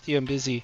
with you. I'm busy.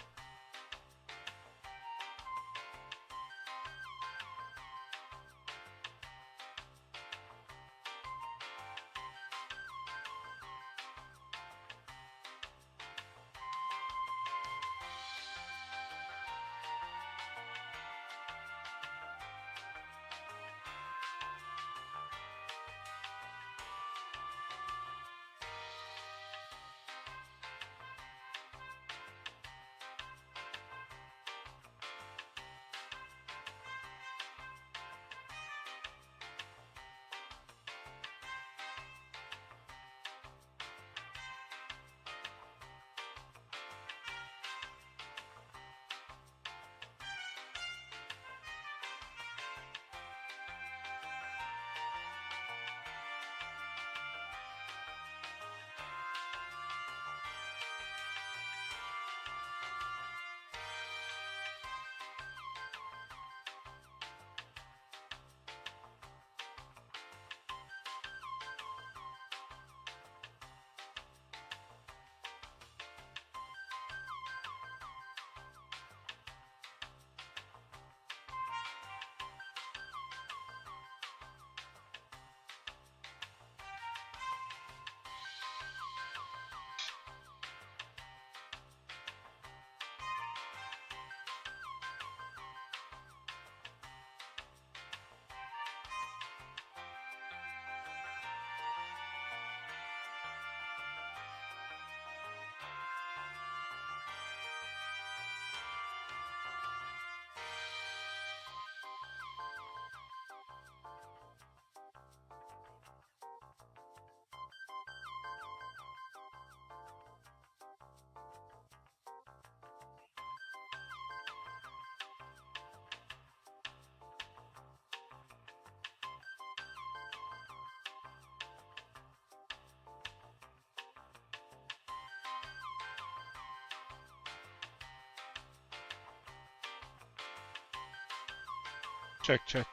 Check, check.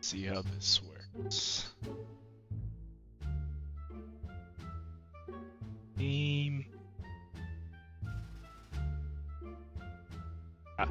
See how this works. Name. Ah.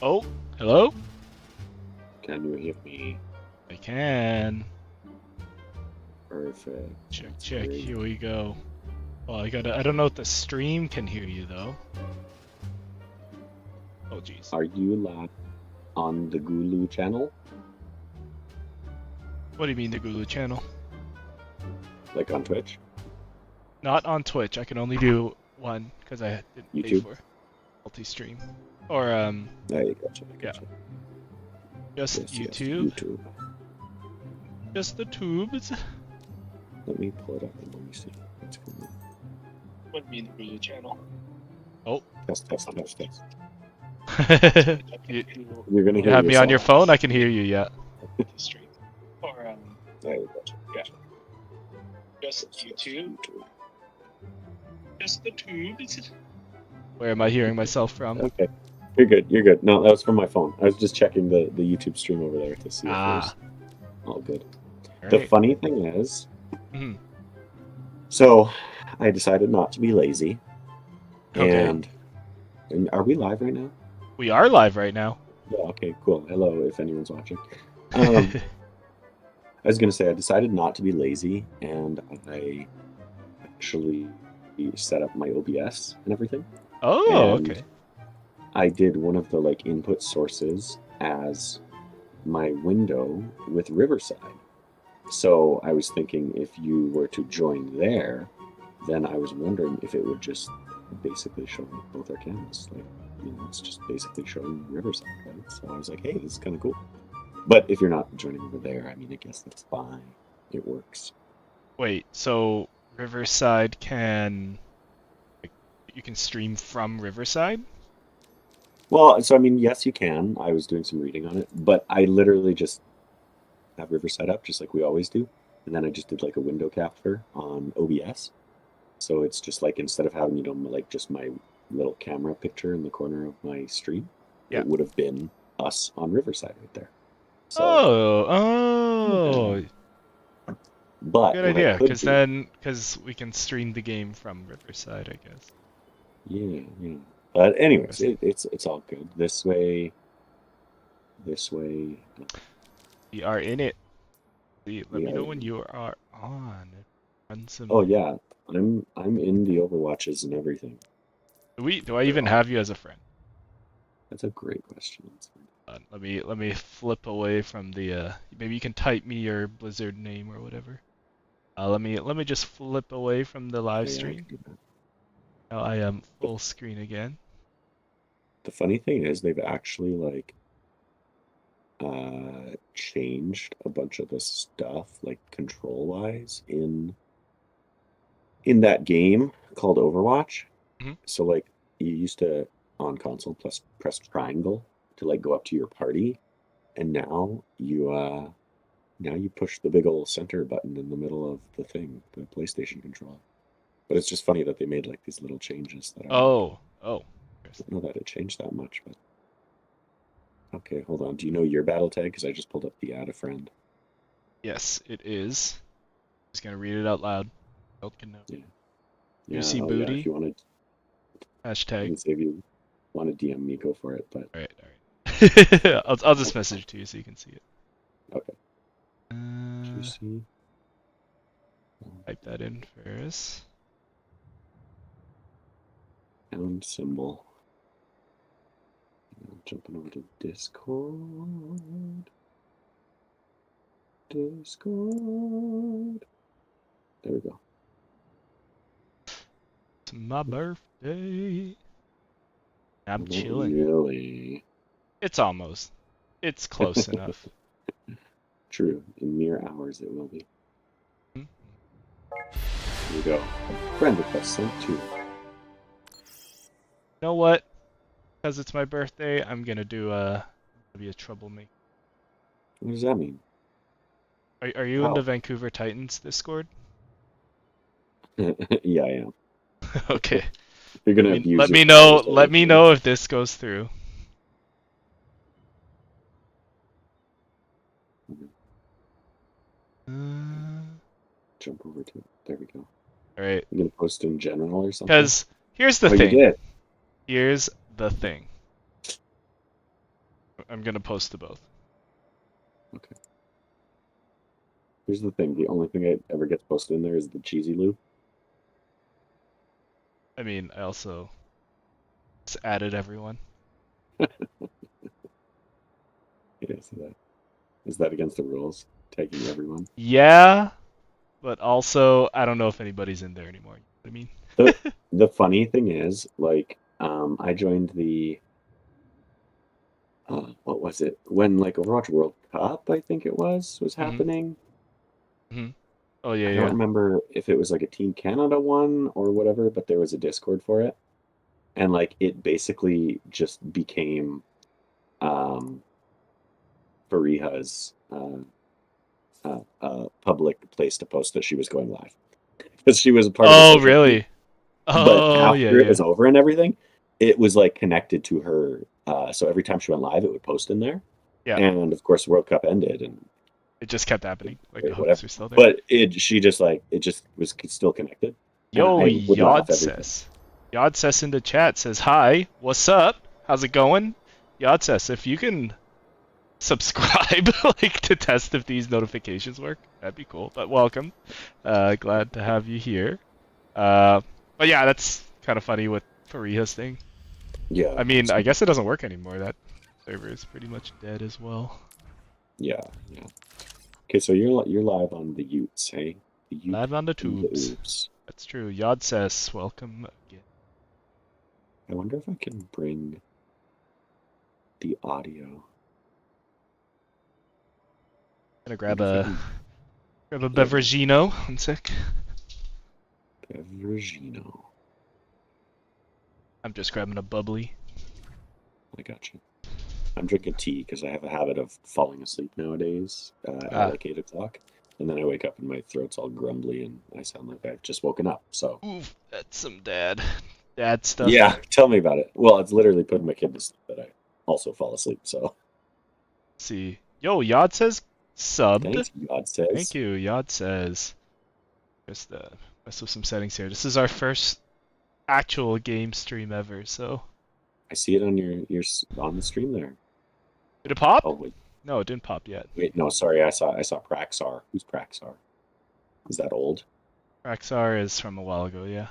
Oh, hello? Can you hear me? I can. Perfect. Check, That's check. great. Here we go. Well, I don't know if the stream can hear you though. Oh, jeez. Are you live on the Gulu channel? What do you mean the Gulu channel? Like on Twitch? Not on Twitch. I can only do one because I didn't pay YouTube? for multi-stream. Or Yeah, you gotcha. Yeah. Just Yes, yes, YouTube? YouTube. Just the tubes? Let me pull it up and let me see what's going on. Wouldn't be the Hulu channel. Oh. Test, test, test, test. you, You're gonna you hear have me on your yourself. phone? I can hear you, yeah. Stream. Or, There you go. yeah. Just YouTube. Just the tubes. Where am I hearing myself from? Okay. You're good. You're good. No, that was from my phone. I was just checking the YouTube stream over there to see if it was all good. The Alright. funny thing is, Mhm. so I decided not to be lazy. Okay. And are we live right now? We are live right now. Yeah, okay, cool. Hello, if anyone's watching. I was going to say, I decided not to be lazy, and I actually set up my OBS and everything. Oh, And okay. I did one of the like input sources as my window with Riverside. So I was thinking if you were to join there, then I was wondering if it would just basically show both our cameras. Like, you know, it's just basically showing Riverside, right? So I was like, hey, this is kind of cool. But if you're not joining over there, I mean, I guess that's fine. It works. Wait, so Riverside can... like, you can stream from Riverside? Well, so I mean, yes, you can. I was doing some reading on it, but I literally just have Riverside up just like we always do. And then I just did like a window capture on OBS. So it's just like instead of having, you know, like just my little camera picture in the corner of my stream, Yeah. it would have been us on Riverside right there. So, Oh, but good what I idea. could Because we can stream the game from Riverside, I guess. yeah. But anyways, it's all good. This way. We are in it. Let we me know are- when you are on. Run some. Oh yeah, I'm in the Overwatches and everything. Do I even have you as a friend? That's a great question. Let me flip away from the. Maybe you can type me your Blizzard name or whatever. Let me just flip away from the live Yeah, I stream. can do that. Now I am full screen again. The funny thing is, they've actually like changed a bunch of the stuff, like control-wise, in that game called Overwatch. Mhm. So like you used to on console plus press triangle to like go up to your party, and now you push the big old center button in the middle of the thing, the PlayStation controller. But it's just funny that they made like these little changes that are like, Oh. I don't know that it changed that much, but okay, hold on. Do you know your battle tag? Because I just pulled up the add a friend. Yes, it is. Just gonna read it out loud. Y'all can know. Yeah. Juicy Yeah, booty. if you want to, I Hashtag. can say if you want to DM me, go for it. But All right. I'll just message it to you so you can see it. okay. Juicy. Type that in first. Pound symbol. Jumping over to Discord. There we go. It's my birthday. I'm Not chilling. really. It's almost. It's close enough. True. In mere hours it will be. Hmm? Here we go. Friend request sent to. You know what? Because it's my birthday, I'm gonna be a troublemaker. What does that mean? Are you in Oh. the Vancouver Titans Discord? Yeah, I am. Okay. You're gonna abuse Let your me know. powers Let me over know if this goes through. Jump over to it. There we go. All right. You gonna post in general or something? Because here's the Oh, thing. you did. Here's the thing. I'm gonna post to both. Okay. Here's the thing. The only thing that ever gets posted in there is the cheesy loop. I mean, I also just added everyone. Yeah, see that. Is that against the rules? Tagging everyone? Yeah, but also I don't know if anybody's in there anymore. You know what I mean? The funny thing is, like, I joined the what was it? When like Overwatch World Cup, I think it was Mhm. happening. Mhm. Oh yeah, I don't yeah. remember if it was like a Team Canada one or whatever, but there was a Discord for it, and like it basically just became um, Fariha's public place to post that she was going live because she was a part of the Oh social team. really? But Oh yeah, after it yeah. was over and everything, it was like connected to her. So every time she went live, it would post in there. Yeah. And of course, World Cup ended, and It just kept happening. Like the whatever. hooks are still there. But she just like it just was still connected, and Yo, I would laugh every time. Yodses. Yodses in the chat says, "Hi, what's up? How's it going?" Yodses, if you can subscribe, like to test if these notifications work, that'd be cool. But welcome. Glad to have you here. But yeah, that's kind of funny with Fariha's thing. Yeah, I mean, I guess it doesn't work anymore. That server is pretty much dead as well. yeah, yeah. Okay, so you're live on the Utes, hey? The Ute Live on the and the tubes. Oops. That's true. Yodses, welcome again. I wonder if I can bring the audio. Gonna I wonder if I can grab a beveragino. One sec. Beveragino. I'm just grabbing a bubbly. I got you. I'm drinking tea because I have a habit of falling asleep nowadays at like 8 o'clock, and then I wake up and my throat's all grumbly and I sound like I've just woken up. So Oof, that's some dad stuff. yeah, tell me about it. Well, it's literally putting my kid to sleep, but I also fall asleep. So Let's see. Yo, Yod says subbed. thanks, God says. Thank you, Yod says. Just mess with some settings here. This is our first actual game stream ever, so. I see it on your on the stream there. Did it pop? Oh wait, No, it didn't pop yet. no, sorry, I saw Praxar. Who's Praxar? Is that old? Raxar is from a while ago, yeah.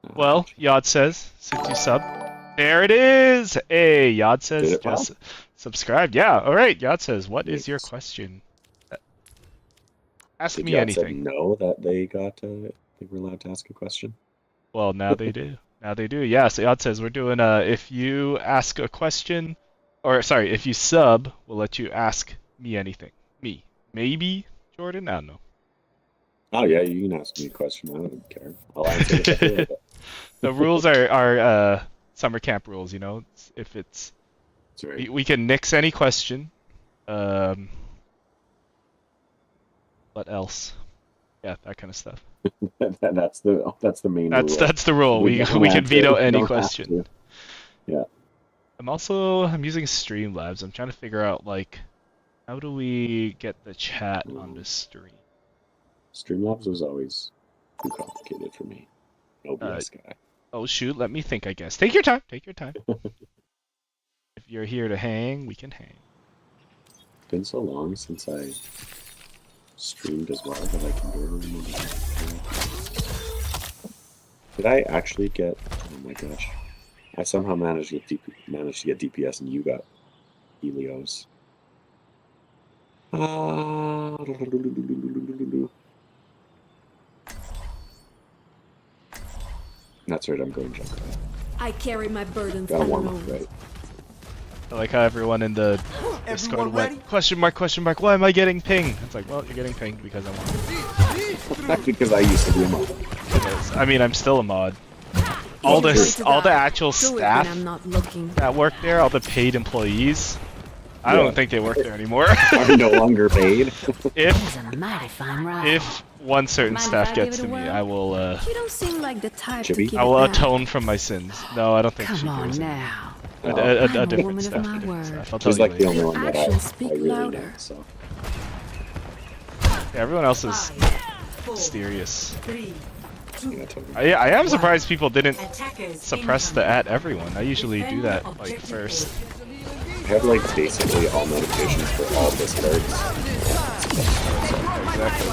Uh, Well, Yod says, since you sub. There it is! Hey, Yod Did says it pop? just subscribed. Yeah, alright, Yod says, what is your Thanks. question? Ask Did me Yad said anything. no that they were allowed to ask a question? Well, now they do. Now they do. Yeah, so Yod says we're doing if you ask a question, or sorry, if you sub, we'll let you ask me anything. Me. Maybe Jordan? I don't know. Oh yeah, you can ask me a question. I don't care. I'll answer it if I feel like it. The rules are summer camp rules, you know. If it's That's right. we can nix any question. What else? Yeah, that kind of stuff. That's the main rule. That's the rule. We don't can have to- veto we any don't have question. to. Yeah. I'm using Streamlabs. I'm trying to figure out like how do we get the chat on the stream? Streamlabs was always too complicated for me. OBS guy. Oh shoot, let me think, I guess. Take your time. Take your time. If you're here to hang, we can hang. It's been so long since I streamed as well that I can barely remember. Did I actually get? Oh my gosh! I somehow managed to get DPS, and you got Helios. That's right. I'm going Junkrat. I carry my burdens Gotta warm alone. up, right? I like how everyone in the Discord went, question mark, why am I getting pinged? It's like, well, you're getting pinged because I want to. Not because I used to be a mod. I mean, I'm still a mod. All the actual Do it when I'm staff not looking. that work there, all the paid employees, I Yeah. don't think they work there anymore. Are no longer paid. if a mighty fine ride. if one certain Mind if staff I give gets it a to me, whirl? I will You don't seem like the type Chibi? to give I will it back. atone from my sins. No, I don't think she Come on gives it. now. A I'm a different woman of staff. my A different word. staff. I'll tell She's you like the later. only one that I Actions speak really louder. know. So Yeah, everyone else is mysterious. yeah, totally. I am surprised people didn't suppress the at everyone. I usually do that like first. I have like basically all notifications for all Discords. Exactly.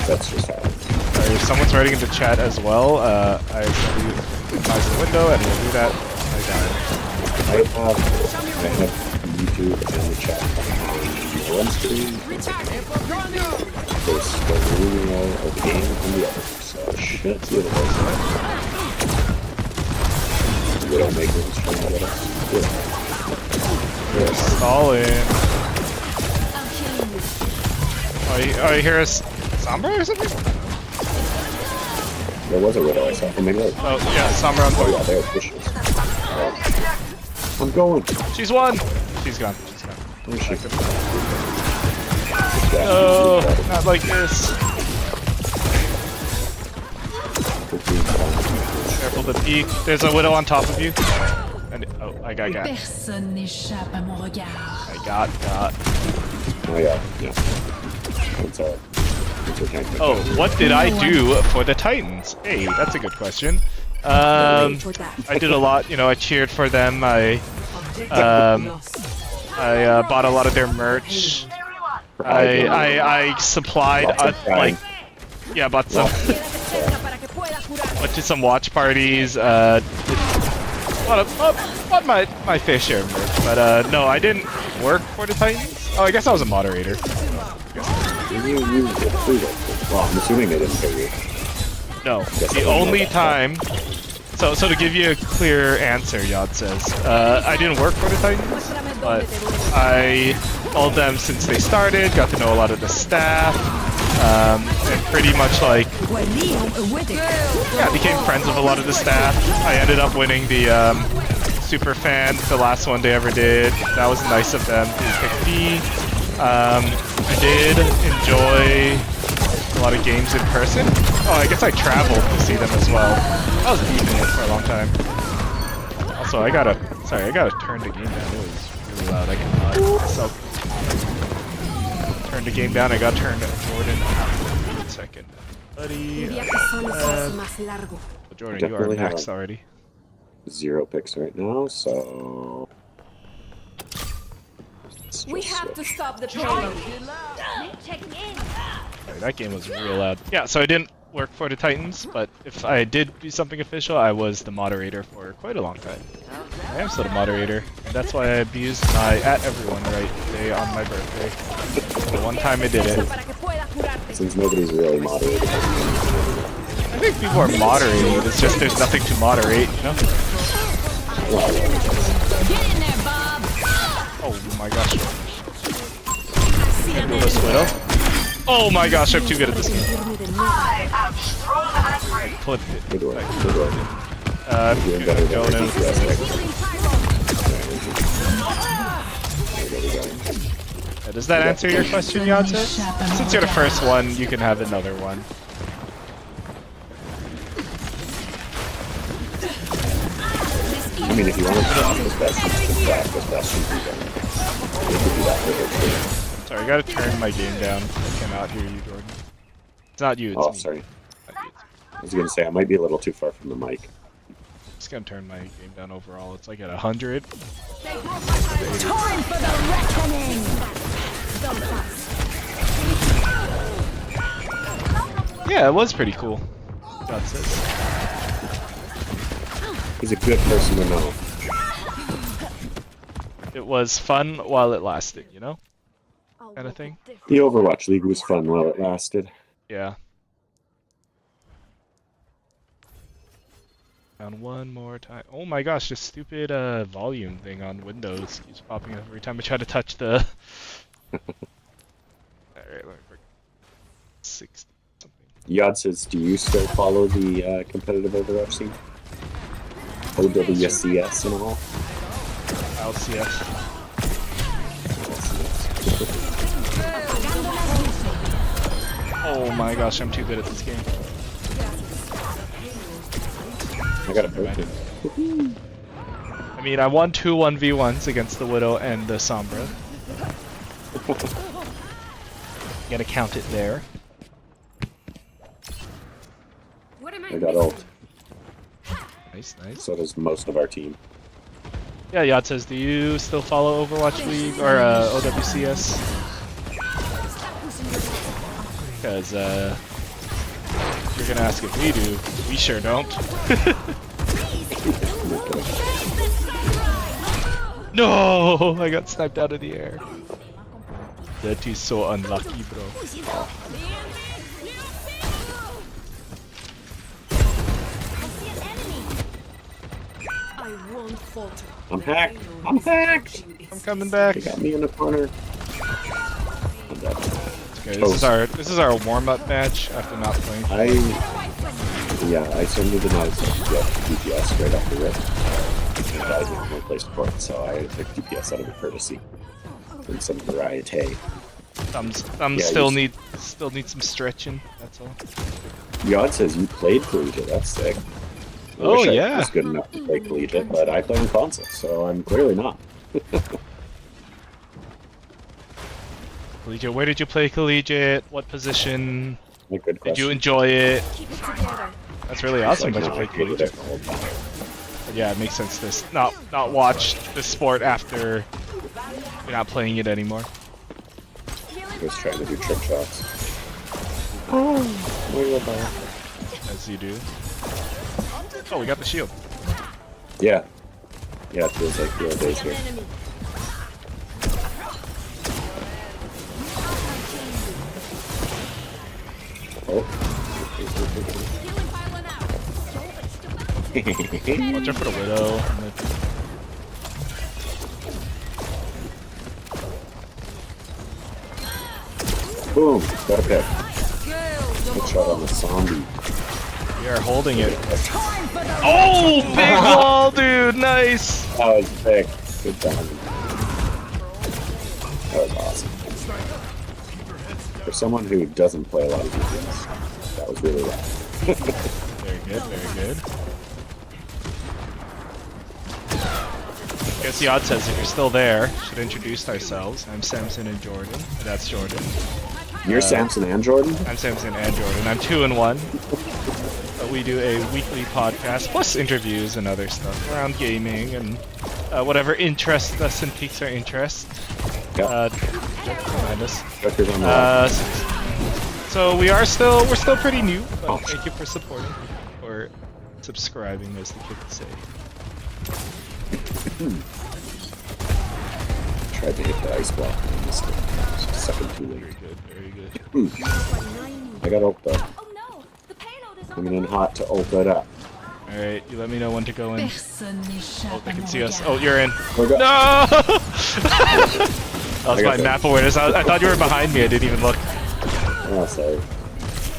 That's just how. If someone's writing in the chat as well, I minimize the window and we'll do that. I have YouTube and the chat on one screen. There's the video of the game on the other. So I should be able to. We don't make it stream together. Stalling. I'm killing you. Oh, you hear us? Sombra or something? There was a widow I saw. Oh, maybe that was... Oh, yeah, Sombra on Oh board. yeah, there are bushes. I'm going. She's won! She's gone. She's gone. Where is she? No, not like this. Careful the peek. There's a widow on top of you. And, oh, I got. Personne n'échappe à mon regard. I got. Oh yeah, yeah. That's our tank. Oh, what did I do for the Titans? Hey, that's a good question. I did a lot. You know, I cheered for them. I bought a lot of their merch. I supplied like, yeah, bought some. Went to some watch parties. Bought my fair share of merch, but no, I didn't work for the Titans. Oh, I guess I was a moderator. Well, I'm assuming they didn't pay you. No, the only time. So to give you a clear answer, Yod says, I didn't work for the Titans, but I followed them since they started, got to know a lot of the staff, and pretty much like, yeah, became friends with a lot of the staff. I ended up winning the Super Fan, the last one they ever did. That was nice of them to pick me. I did enjoy a lot of games in person. Oh, I guess I traveled to see them as well. I was beating it for a long time. Also, I gotta turn the game down. It was really loud. I cannot myself. Turn the game down. I got turned Jordan out. 1 second, buddy. Jordan, you are max already. 0 picks right now, so. We have to stop the payload. Sorry, that game was real loud. Yeah, so I didn't work for the Titans, but if I did do something official, I was the moderator for quite a long time. I am still the moderator, and that's why I abused my @everyone right day on my birthday. The one time I did it. Since nobody's really moderated. I think people are moderating, it's just there's nothing to moderate, you know? Well, oh my gosh. Kill this widow. Oh my gosh, I'm too good at this game. I flipped it. good work. Good work. I'm gonna go now. Does that answer your question, Yadze? Since you're the first one, you can have another one. I mean, if you want to do this best, you can do that with it. Sorry, I gotta turn my game down. I cannot hear you, Jordan. It's not you, it's Oh, me. sorry. Not you, I was gonna say I might be a little too far from the mic. I'm just gonna turn my game down overall. It's like at 100. Time for the reckoning. Yeah, it was pretty cool. God says. He's a good person to know. It was fun while it lasted, you know? Kind of thing. The Overwatch League was fun while it lasted. Yeah. And one more time. Oh my gosh, this stupid volume thing on Windows keeps popping up every time I try to touch the. Alright, 60 something. Yod says, do you still follow the competitive Overwatch scene? OWCS and all? LCS. Oh my gosh, I'm too good at this game. I got a broken. I mean, I won 2 1v1s against the Widow and the Sombra. Gotta count it there. I got ult. Nice, nice. So does most of our team. Yeah, Yad says, do you still follow Overwatch League or OWCS? Because if you're gonna ask if we do, we sure don't. No, I got sniped out of the air. That is so unlucky, bro. I won't falter. I'm hacked. I'm hacked. I'm coming back. They got me in the corner. I'm dead. Okay, this is our warm-up match after not playing. I certainly did not expect to get DPS right off the rip. And I didn't want to play support, so I took DPS out of courtesy and some variety. Thumbs Yeah, still need some stretching. That's all. Yod says you played collegiate. That's sick. I Oh, wish I yeah. was good enough to play collegiate, but I play on console, so I'm clearly not. Collegiate. Where did you play collegiate? What position? A good Did question. you enjoy it? Keep it together. That's really awesome Like, that you no, I played hated it collegiate. the whole time. But yeah, it makes sense to not watch the sport after you're not playing it anymore. I was trying to do trick shots. Oh, where am I? As you do. Oh, we got the shield. Yeah. Yeah, it feels like the old days here. Oh. Watch out for the widow. Boom! Got a pick. Good shot on the zombie. We are holding it. Oh, big wall, dude! Nice. That was sick. Good time. That was awesome. For someone who doesn't play a lot of DPS, that was really loud. Very good, very good. Guess the odd says if you're still there, should introduce ourselves. I'm Samson and Jordan. That's Jordan. You're Samson and Jordan? I'm Samson and Jordan. I'm 2 and 1. But we do a weekly podcast plus interviews and other stuff around gaming and whatever interests us and piques our interest. Yeah. Behind us. Record on the So we're still pretty new, but thank you for supporting or subscribing, as the kids say. Tried to hit the ice block and I missed it. Just a second too Very late. good, very good. I got ult though. Oh no, the payload is on Coming in hot to ult it up. Alright, you let me know when to go in. Personne Oh, n'échappe they à can mon see us. regard. Oh, you're in. We're go- No! That was I got my that. map awareness. I thought you were behind me. I didn't even look. Oh, sorry.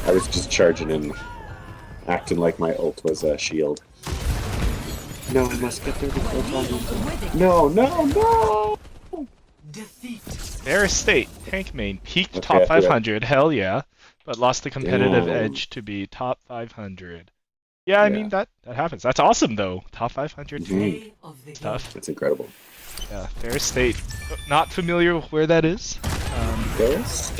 I was just charging in, acting like my ult was a shield. No, I must get there before time. No, no, no! Their estate, tank main, peaked Okay, top I forgot. 500. Hell yeah. But lost the competitive Damn. edge to be top 500. Yeah, I mean, that happens. That's awesome, though. Top 500 Mhm. stuff. That's incredible. Yeah, fair state. Not familiar with where that is. Yes?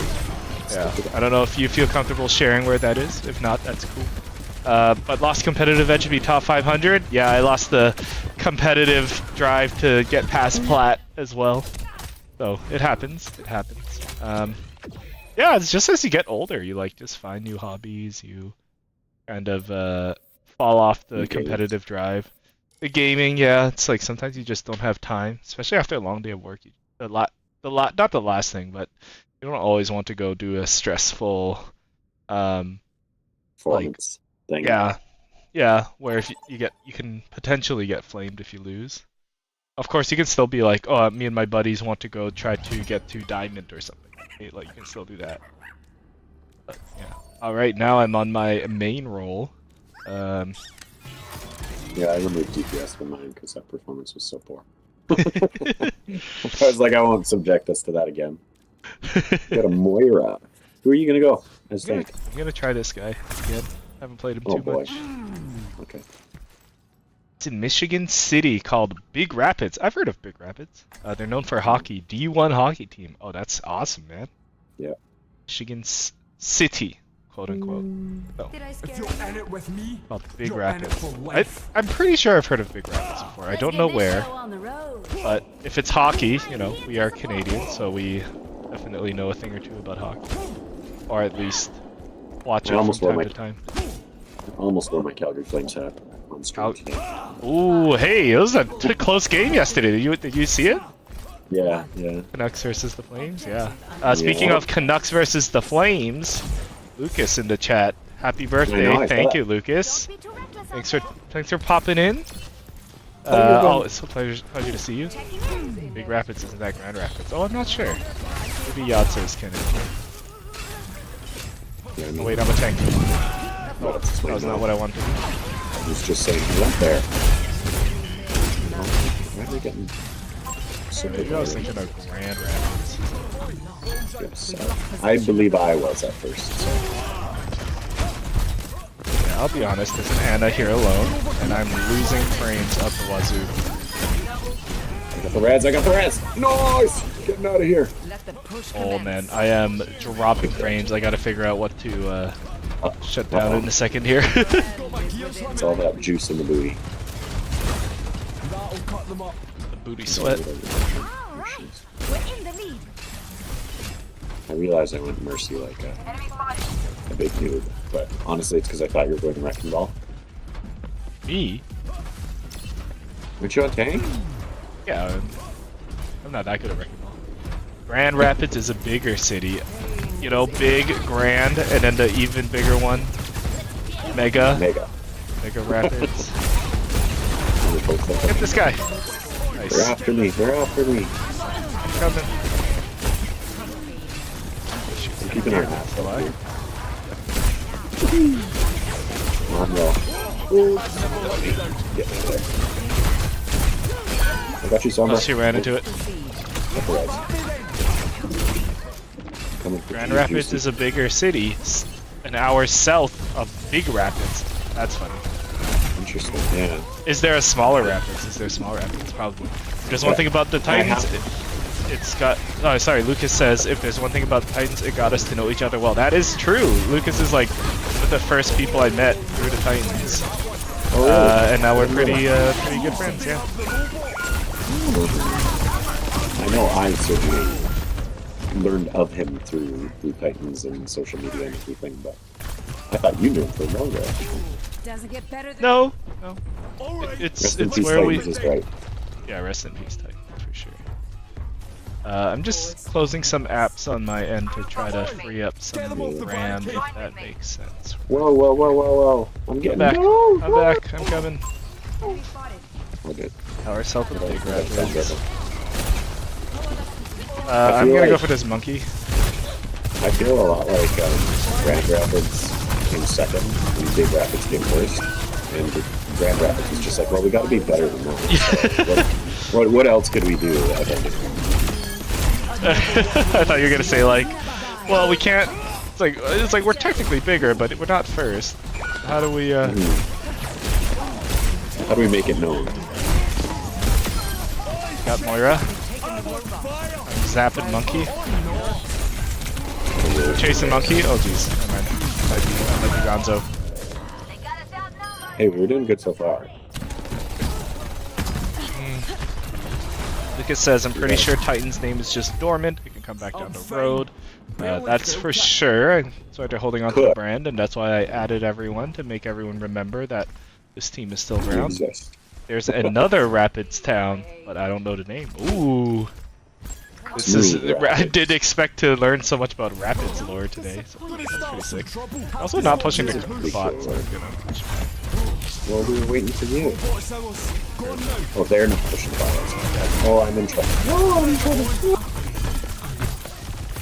Yeah, I don't know if you feel comfortable sharing where that is. If not, that's cool. But lost competitive edge to be top 500. Yeah, I lost the competitive drive to get past plat as well. So it happens. It happens. Yeah, it's just as you get older, you like just find new hobbies. You kind of fall off the Okay. competitive drive. The gaming, yeah, it's like sometimes you just don't have time, especially after a long day of work. Not the last thing, but you don't always want to go do a stressful, Performance thing. yeah, where if you can potentially get flamed if you lose. Of course, you can still be like, oh, me and my buddies want to go try to get to diamond or something. Like you can still do that. But, yeah. All right, now I'm on my main role. Yeah, I removed DPS from mine because that performance was so poor. I was like, I won't subject us to that again. Got a Moira. Who are you gonna go? I think. I'm gonna try this guy again. Haven't played him Oh too boy. much. Okay. It's in Michigan City called Big Rapids. I've heard of Big Rapids. They're known for hockey. D1 hockey team. Oh, that's awesome, man. Yeah. Michigan City, quote unquote. So, Did I scare If you you? end it with me, called Big you'll end it Rapids. for life. I'm pretty sure I've heard of Big Rapids before. I don't know where, but if it's hockey, you know, we are Canadian, so we definitely know a thing or two about hockey. Or at least watch I it from almost wore time my- to time. I almost wore my Calgary Flames hat on stream Out. today. Ooh, hey, it was a close game yesterday. Did you see it? Yeah, yeah. Canucks versus the Flames, yeah. Speaking Yeah. of Canucks versus the Flames, Lucas in the chat. Happy birthday! I Thank saw you, Lucas. Thanks for popping in. Oh, it's a pleasure to see you. Big Rapids isn't that Grand Rapids. Oh, I'm not sure. Maybe Yatsu's can answer. Yeah, I mean, Oh, wait, I'm a tank. well, that's That was not what I wanted. I was just saying he went there. Why are they getting so Maybe I was thinking of Grand Rapids. Yes, I believe I was at first. So. Yeah, I'll be honest, there's an Anna here alone, and I'm losing frames up the wazoo. I got the reds, I got the reds! Nice! Getting out of here. Oh man, I am dropping frames. I gotta figure out what to shut down in a second here. It's all that juice in the booty. The booty sweat. We're in the lead. I realized I went Mercy like a big noob, but honestly it's because I thought you were going Wrecking Ball. Me? Weren't you on tank? Yeah, I'm not that good at Wrecking Ball. Grand Rapids is a bigger city. You know, big, grand, and then the even bigger one. Mega. Mega. Mega Rapids. Get Get this guy. They're Nice. after me, they're after me. I'm coming. I'm keeping our hat Will I? Come on, roll. Get me there. I got you, Sombra. Oh, she ran into it. Get the reds. Coming for Grand you, Rapids juicy. is a bigger city, an hour south of Big Rapids. That's funny. Interesting, yeah. Is there a smaller Rapids? Is there a smaller Rapids? Probably. There's one thing about the Titans. It's got. Oh, sorry. Lucas says if there's one thing about the Titans, it got us to know each other well. That is true. Lucas is like one of the first people I met through the Titans, Oh, really? and now we're pretty good friends. Yeah. I know I certainly learned of him through Titans and social media and everything, but I thought you knew him for longer. Doesn't get better than No. It's Rest in it's peace, where we. Titans is right. Yeah, rest in peace, Titans for sure. I'm just closing some apps on my end to try to free up some RAM, if that makes sense. Whoa, whoa, whoa, whoa, whoa. I'm I'm getting back. No, I'm no. back. I'm coming. We're good. Power self with big That's Rapids. good. I'm feel gonna go like- for this monkey. I feel a lot like Grand Rapids came second and Big Rapids came first. And Grand Rapids was just like, well, we gotta be better than that. So what else could we do? I think. I thought you were gonna say like, well, we can't. It's like we're technically bigger, but we're not first. How do we? How do we make it known? Got Moira. I'm zapping monkey. Chasing monkey. Oh jeez. Never mind. I might be Gonzo. Hey, we're doing good so far. Lucas says, I'm pretty sure Titan's name is just dormant. It can come back down the road. That's for sure. That's why they're holding on to the brand, and that's why I added everyone to make everyone remember that this team is still around. Exist. There's another Rapids town, but I don't know the name. Ooh. This is. I did expect to learn so much about Rapids lore today. So that's pretty sick. Also, not pushing the bot, so I'm gonna push. Well, we were waiting for you. Oh, they're not pushing the buttons. Oh, I'm in trouble. Oh, I'm in trouble.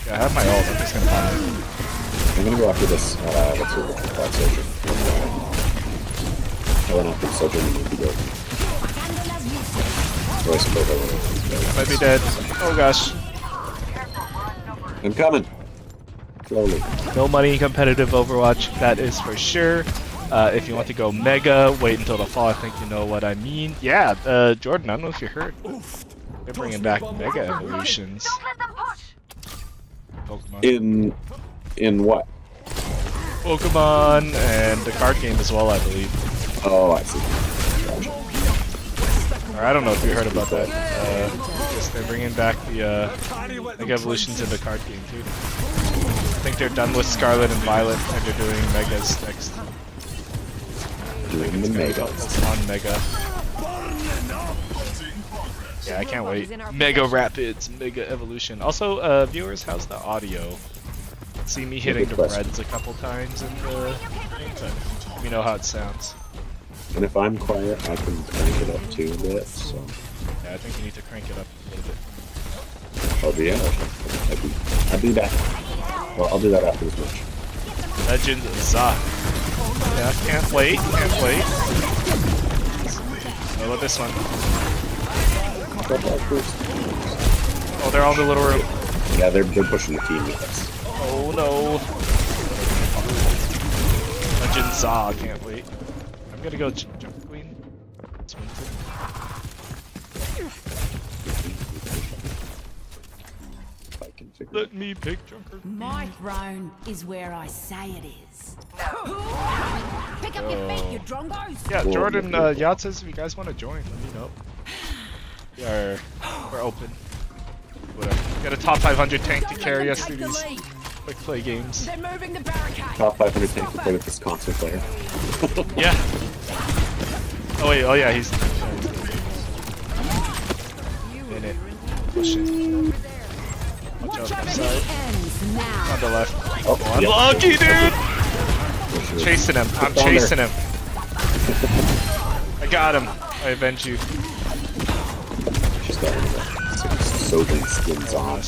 Yeah, I have my ult. I'm just gonna find it. I'm gonna go after this. What's her bot soldier? I went after the soldier and maybe go. I Might be dead. Oh gosh. I'm coming. Slowly. No money competitive Overwatch, that is for sure. If you want to go Mega, wait until the fall. I think you know what I mean. Yeah, Jordan, I don't know if you heard, but they're bringing back Mega Evolutions. Pokemon. In what? Pokemon and the card game as well, I believe. Oh, I see. Gotcha. Or I don't know if you heard about that. Yes, they're bringing back the Mega Evolutions in the card game too. I think they're done with Scarlet and Violet, and they're doing Megas next. Doing the Megas. On Mega. Yeah, I can't wait. Mega Rapids, Mega Evolution. Also, viewers, how's the audio? See me hitting the reds a couple times in the thing, but let me know how it sounds. And if I'm quiet, I can crank it up too a bit. So. Yeah, I think you need to crank it up a little bit. Oh yeah, I'll do that. Well, I'll do that after this match. Legends. Yeah, can't wait. Can't wait. What about this one? Oh, they're all in the little room. Yeah, they're pushing the team with us. Oh no. Legends. Can't wait. I'm gonna go Jungle Queen. Let me pick Junker. My throne is where I say it is. Pick up your feet, you drongos! Yeah, Jordan, Yacht says if you guys want to join, let me know. We're open. Whatever. Got a top 500 tank to carry us through these quick play games. They're moving the barricade. Top 500 tank to play with this console player. Yeah. Oh wait, oh yeah, he's in it. Pushing. Watch out on the side. On the left. Oh, unlucky, dude! Chasing him. I'm chasing him. I got him. I avenge you. She's got Sojourn skins on. I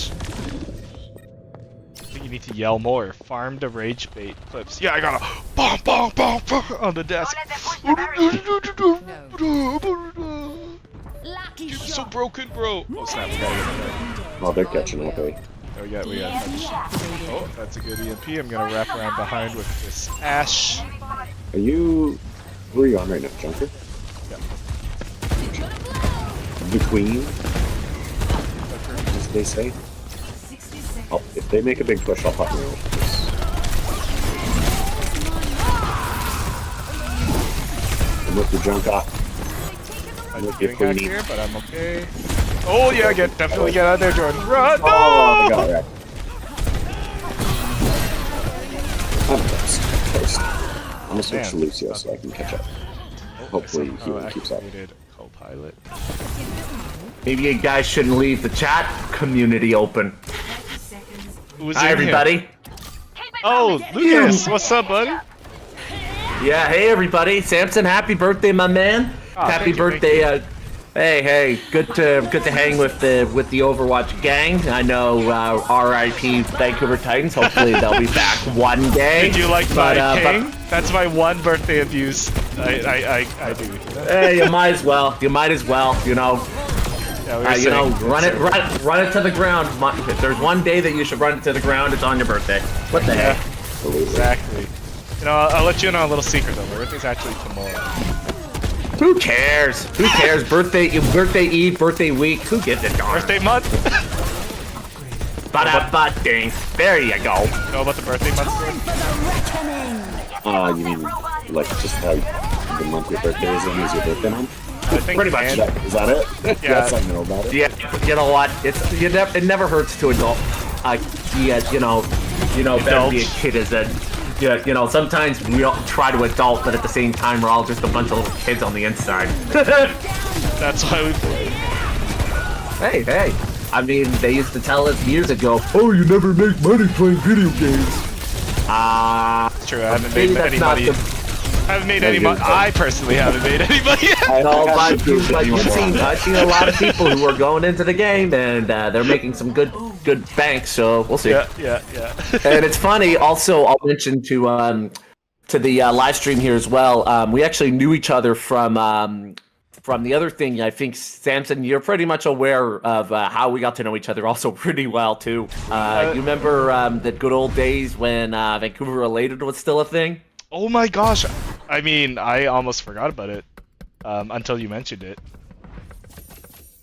think you need to yell more. Farm the rage bait clips. Yeah, I got a bomb, bomb, bomb, bomb on the desk. You're so broken, bro. Oh snap, we gotta get him there. Oh, they're catching up, eh? Oh, we got oh, that's a good EMP. I'm gonna wrap around behind with this Ash. Are you... Who are you on right now, Junker? Yeah. The Queen? As they say? If they make a big push, I'll pop you out. I'm with the Junker. I'm getting back here, but I'm okay. Oh yeah, definitely get out of there, Jordan. Run! No! Oh, I got wrecked. I'm close. I'm gonna switch to Lucio so I can catch up. Hopefully he keeps up. Co-pilot. Maybe you guys shouldn't leave the chat community open. Hi everybody. Oh, Lucas, what's up, buddy? Yeah, hey everybody. Samson, happy birthday, my man. Happy birthday. Hey, good to hang with the Overwatch gang. I know R.I.P. Vancouver Titans. Hopefully they'll be back one day. Did you like my king? That's my one birthday abuse. I do. Hey, you might as well. You might as well. You know. Yeah, run it to the ground. If there's one day that you should run it to the ground, it's on your birthday. What the heck? Exactly. You know, I'll let you in on a little secret though. My birthday's actually tomorrow. Who cares? Who cares? Birthday eve, birthday week. Who gives a darn? Birthday month. Ding. There you go. Know about the birthday month? You mean like just how the month your birthday is in is your birthday month? I think pretty much. Is that it? Yeah. Yes, I know about it. Yeah, you know what? It never hurts to adult. Better be a kid as a. Yeah, sometimes we all try to adult, but at the same time, we're all just a bunch of little kids on the inside. That's why we play. Hey. I mean, they used to tell us years ago, oh, you never make money playing video games. It's true, I haven't made any money. I personally haven't made any money yet. But you've seen a lot of people who are going into the game, and they're making some good bank, so we'll see. Yeah. And it's funny, also, I'll mention to the live stream here as well, we actually knew each other from the other thing. I think, Samson, you're pretty much aware of how we got to know each other also pretty well, too. You remember the good old days when Vancouver Related was still a thing? Oh my gosh. I mean, I almost forgot about it until you mentioned it.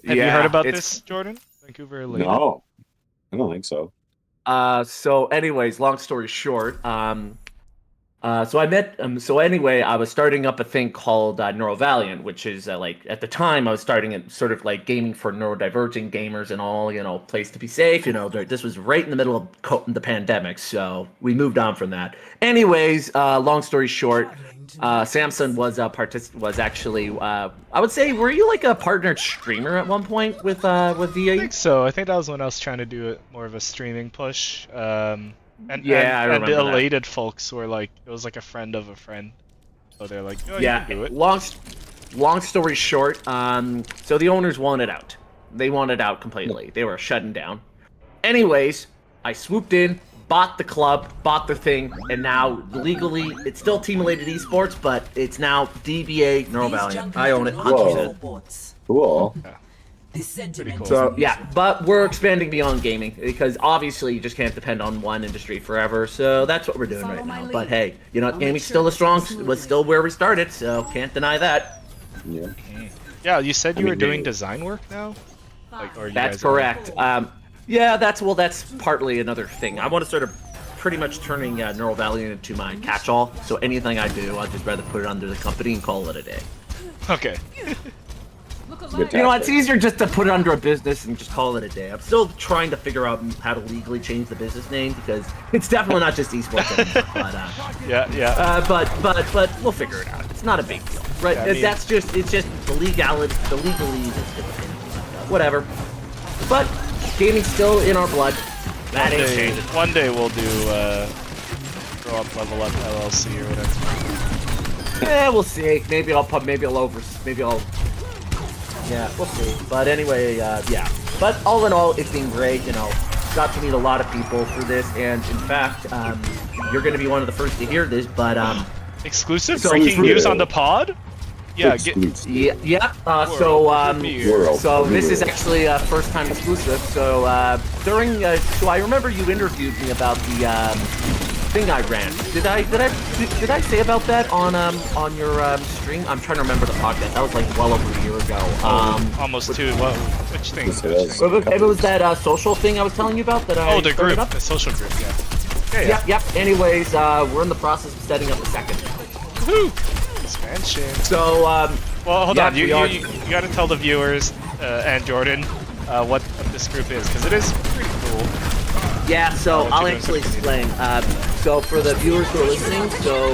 Have you heard about this, Jordan? Vancouver Related? No, I don't think so. So anyways, long story short, so I met, so anyway, I was starting up a thing called Neurovaliant, which is like, at the time, I was starting it sort of like gaming for neurodivergent gamers and all, place to be safe, this was right in the middle of the pandemic, so we moved on from that. Anyways, long story short, Samson was actually, I would say, were you like a partnered streamer at one point with VA? I think so. I think that was when I was trying to do more of a streaming push. And I remember the Elated folks were like, it was like a friend of a friend. So they're like, oh, Yeah, you can do it. long story short, so the owners wanted out. They wanted out completely. They were shutting down. Anyways, I swooped in, bought the club, bought the thing, and now legally, it's still Team Related Esports, but it's now DBA Neural Valiant. I own it 100%. Cool. Pretty cool. So yeah, but we're expanding beyond gaming because obviously you just can't depend on one industry forever. So that's what we're doing right now. But hey, you know, gaming's still was still where we started, so can't deny that. Yeah. Yeah, you said you I were mean, doing they- design work now? Like, or you That's guys are- correct. Yeah, that's partly another thing. I want to sort of pretty much turning Neural Valiant into my catch-all. So anything I do, I'd just rather put it under the company and call it a day. Okay. Good You know, it's tactic. easier just to put it under a business and just call it a day. I'm still trying to figure out how to legally change the business name because it's definitely not just esports anymore. But we'll figure it out. It's not a big deal, right? Yeah, I mean- it's just the legality, whatever. But gaming's still in our blood. That ain't changing. One day we'll do grow up, level up LLC or whatever. Yeah, we'll see. Maybe I'll. Yeah, we'll see. But anyway, yeah. But all in all, it's been great. You know, got to meet a lot of people for this, and in fact, you're going to be one of the first to hear this. But Exclusive So breaking we- news on the pod? Yeah, get, Exclusive. yeah. World. So this is actually a first time exclusive. So so I remember you interviewed me about the thing I ran. Did I say about that on your stream? I'm trying to remember the podcast. That was like well over a year ago. almost two. What? Which thing? Yes, it Which is. thing? It was that social thing I was telling you about that I Oh, the started group, up? the social group. Yeah. Yeah. Yep. Anyways, we're in the process of setting up a second. Woohoo! Expansion. So Well, hold yeah, on. we You are- got to tell the viewers and Jordan what this group is because it is pretty cool. yeah, so what I'll you're doing actually for the explain. So for the viewers who are listening, so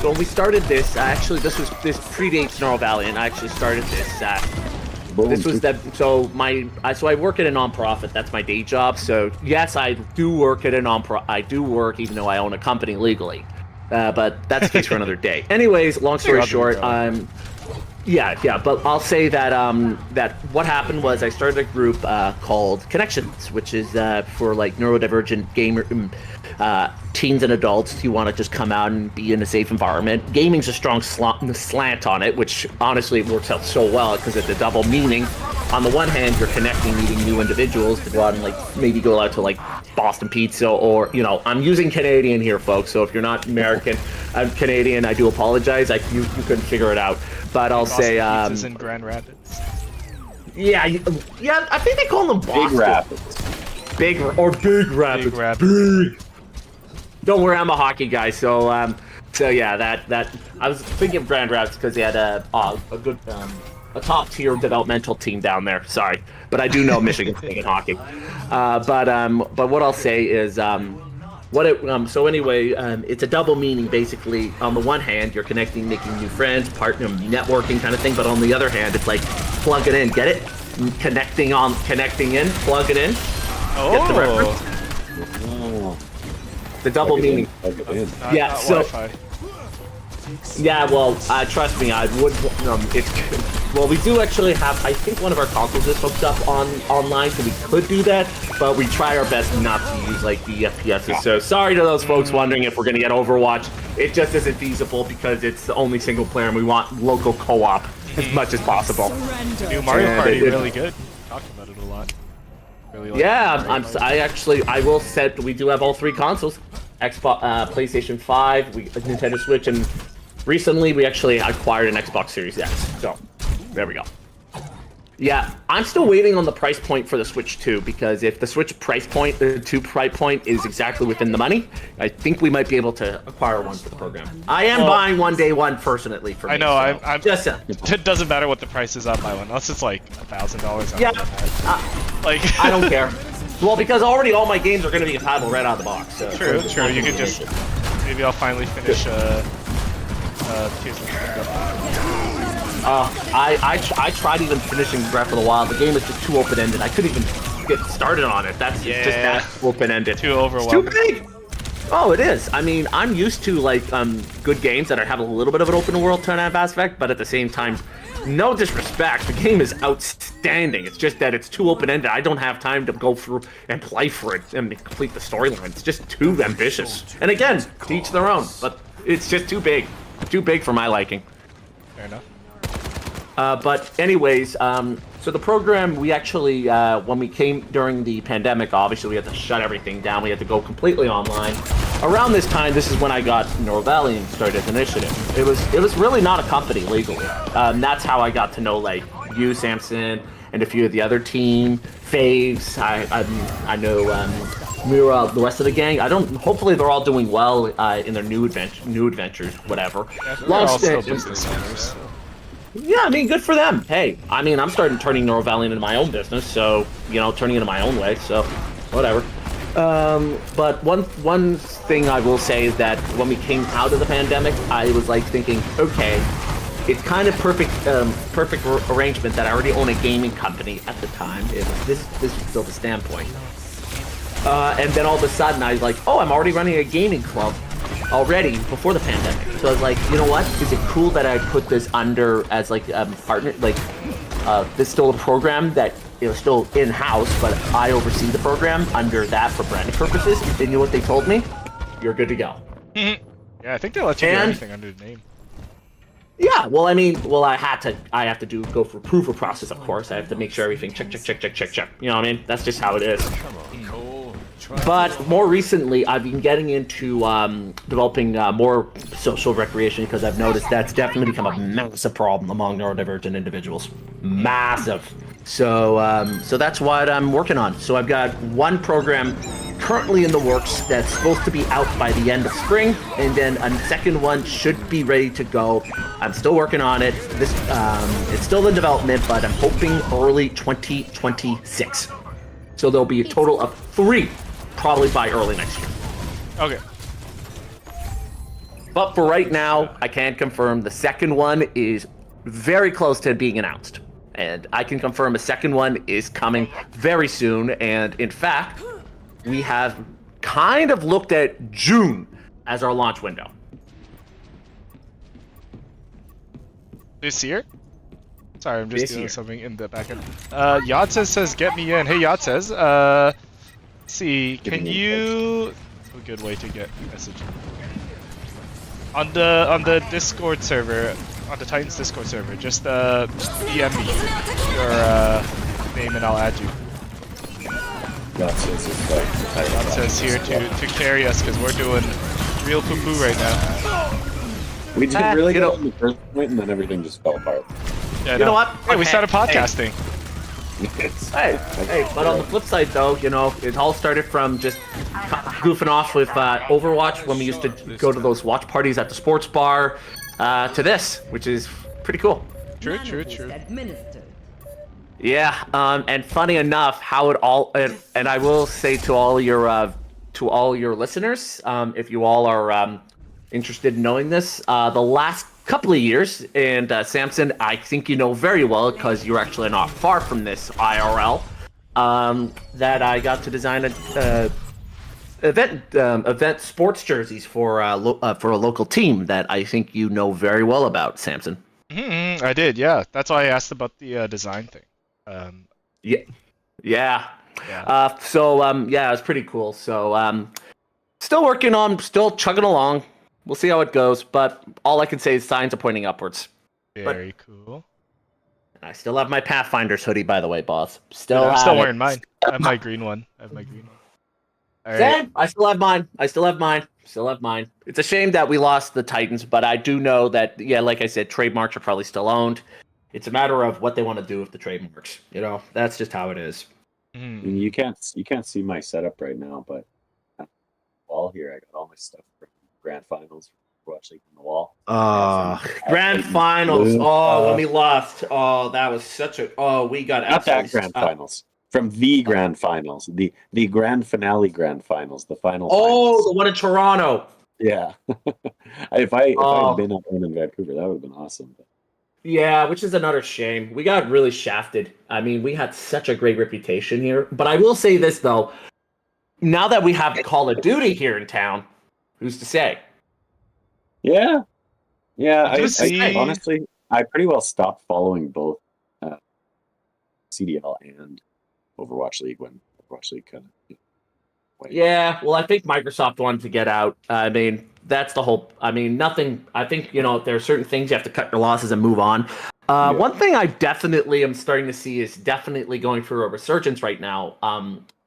when we started this, this predates Neural Valiant. I actually started this. This was that. So I work at a nonprofit. That's my day job. So yes, I do work at a nonprofit. I do work even though I own a company legally. But that's the case for another day. Anyways, long story short, yeah. But I'll say that that what happened was I started a group called Connections, which is for like neurodivergent gamer teens and adults who want to just come out and be in a safe environment. Gaming's a strong slant on it, which honestly works out so well because it's a double meaning. On the one hand, you're connecting, meeting new individuals to go out and like maybe go out to like Boston Pizza or, you know, I'm using Canadian here, folks. So if you're not American, I'm Canadian. I do apologize. You couldn't figure it out, but I'll say Pizzas in Grand Rapids. yeah. I think they call them Boston. Big Rapids. Big Rapids. Big Rapids. Big. Don't worry, I'm a hockey guy, so yeah, that I was thinking of Grand Rapids because they had a good a top tier developmental team down there. Sorry, but I do know Michigan's big in hockey. But what I'll say is so anyway, it's a double meaning basically. On the one hand, you're connecting, making new friends, partner, networking kind of thing. But on the other hand, it's like plug it in, get it, connecting in, plug it in. Get the reference? Oh. The double meaning. Plug it in. Yeah, Not so- Wi-Fi. Yeah, well, trust me, I would. Well, we do actually have. I think one of our consoles is hooked up online, so we could do that. But we try our best not to use like the FPSs. So sorry to those folks wondering if we're gonna get Overwatch. It just isn't feasible because it's the only single player, and we want local co-op as much as possible. New Mario Yeah, Party they- really good. Talked about it a lot. Really like Yeah, Mario Party. I will set. We do have all three consoles: Xbox, PlayStation 5, Nintendo Switch, and recently we actually acquired an Xbox Series X. So there we go. Yeah, I'm still waiting on the price point for the Switch 2 because if the Switch price point, the 2 price point is exactly within the money, I think we might be able to acquire one for the program. I am buying one day one personally for me. I know. so I'm just It doesn't matter what the price is on my one, unless it's like $1,000. Yeah. Like I don't care. Well, because already all my games are going to be compatible right out of the box. So True. You could just maybe I'll finally finish Tears of the Kingdom. I tried even finishing Breath of the Wild. The game is just too open-ended. I couldn't even get started on it. That's it's just Yeah. that open-ended. Too It's too overwhelming. big. Oh, it is. I mean, I'm used to like good games that have a little bit of an open world turn of aspect, but at the same time, no disrespect, the game is outstanding. It's just that it's too open ended. I don't have time to go through and play for it and complete the storyline. It's just too ambitious. And again, to each their own, but it's just too big for my liking. Fair enough. But anyways, so the program, we actually, when we came during the pandemic, obviously we had to shut everything down. We had to go completely online. Around this time, this is when I got Norvalian started as an initiative. It was really not a company legally. That's how I got to know like you, Samson, and a few of the other team, Faves. I know Mira, the rest of the gang. Hopefully they're all doing well in their new adventures, whatever. Yeah, they're all still business owners. So. Yeah, I mean, good for them. Hey, I mean, I'm turning Norvalian into my own business, so, turning it in my own way, so, whatever. But one thing I will say is that when we came out of the pandemic, I was, like, thinking, okay, it's kind of perfect arrangement that I already own a gaming company at the time. This was still the standpoint. And then all of a sudden, I was like, oh, I'm already running a gaming club. Already before the pandemic, so I was like, you know what? Is it cool that I put this under as like a partner? Like, this still a program that still in house, but I oversee the program under that for branding purposes. And you know what they told me? You're good to go. Yeah, I think they let you do anything under the name. Yeah, well, I mean, I have to go for approval process, of course. I have to make sure everything check. You know what I mean? That's just how it is. But more recently, I've been getting into developing more social recreation because I've noticed that's definitely become a massive problem among neurodivergent individuals. Massive. So that's what I'm working on. So I've got one program currently in the works that's supposed to be out by the end of spring, and then a second one should be ready to go. I'm still working on it. It's still in development, but I'm hoping early 2026. So there'll be a total of 3. Probably by early next year. Okay. But for right now, I can confirm the second one is very close to being announced. And I can confirm a second one is coming very soon. And in fact, we have kind of looked at June as our launch window. This year? Sorry, I'm just doing something in the back end. Yatzes says, get me in. Hey, Yatzes. See, can you... a good way to get message. On the Discord server, on the Titans Discord server, just DM me your name and I'll add you. God says here to carry us because we're doing real poo-poo right now. We did really good on the first point and then everything just fell apart. Yeah, you know what? Hey, we started podcasting. Hey, but on the flip side though, it all started from just goofing off with Overwatch when we used to go to those watch parties at the sports bar, to this, which is pretty cool. True. Yeah, and funny enough, how it all, and I will say to all your listeners, if you all are interested in knowing this, the last couple of years, and Samson, I think you know very well because you're actually not far from this IRL, that I got to design event sports jerseys for a local team that I think you know very well about, Samson. I did, yeah. That's why I asked about the design thing. Yeah. It's pretty cool. So, still chugging along. We'll see how it goes, but all I can say is signs are pointing upwards. Very cool. I still have my Pathfinder's hoodie, by the way, boss. I'm still wearing mine. I have my green one. All right. Same. I still have mine. It's a shame that we lost the Titans, but I do know that, like I said, trademarks are probably still owned. It's a matter of what they want to do with the trademarks. That's just how it is. You can't see my setup right now, but wall here, I got all my stuff from Grand Finals watching on the wall. Grand Finals. When we lost. That was such a. We got not that Grand Finals. From the Grand Finals, the Grand Finale Grand Finals, the final. Finals. The one in Toronto. Yeah. if I had been up in Vancouver, that would have been awesome. Yeah, which is another shame. We got really shafted. I mean, we had such a great reputation here. But I will say this though, now that we have Call of Duty here in town, Who's to say? Yeah. see- Honestly, I pretty well stopped following both CDL and Overwatch League when Overwatch League kind of went. Yeah, well, I think Microsoft wanted to get out. I mean, that's the whole. I mean, nothing. I think there are certain things you have to cut your losses and move on. Yeah. One thing I definitely am starting to see is definitely going through a resurgence right now.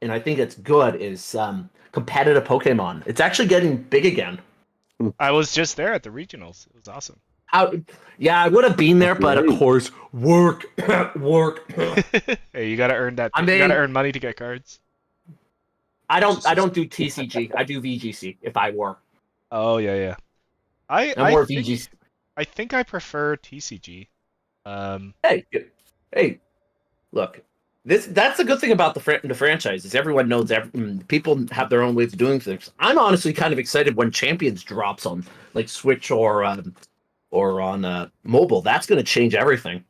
And I think it's good is competitive Pokemon. It's actually getting big again. I was just there at the regionals. It was awesome. Yeah, I would have been there, but of course, work. Hey, you gotta earn that. I You mean- gotta earn money to get cards. I don't do TCG. I do VGC if I were. Oh yeah. I'm I more think, VGC. I think I prefer TCG. Hey, look. That's the good thing about the franchise is everyone knows people have their own ways of doing things. I'm honestly kind of excited when Champions drops on like Switch or on mobile. That's going to change everything.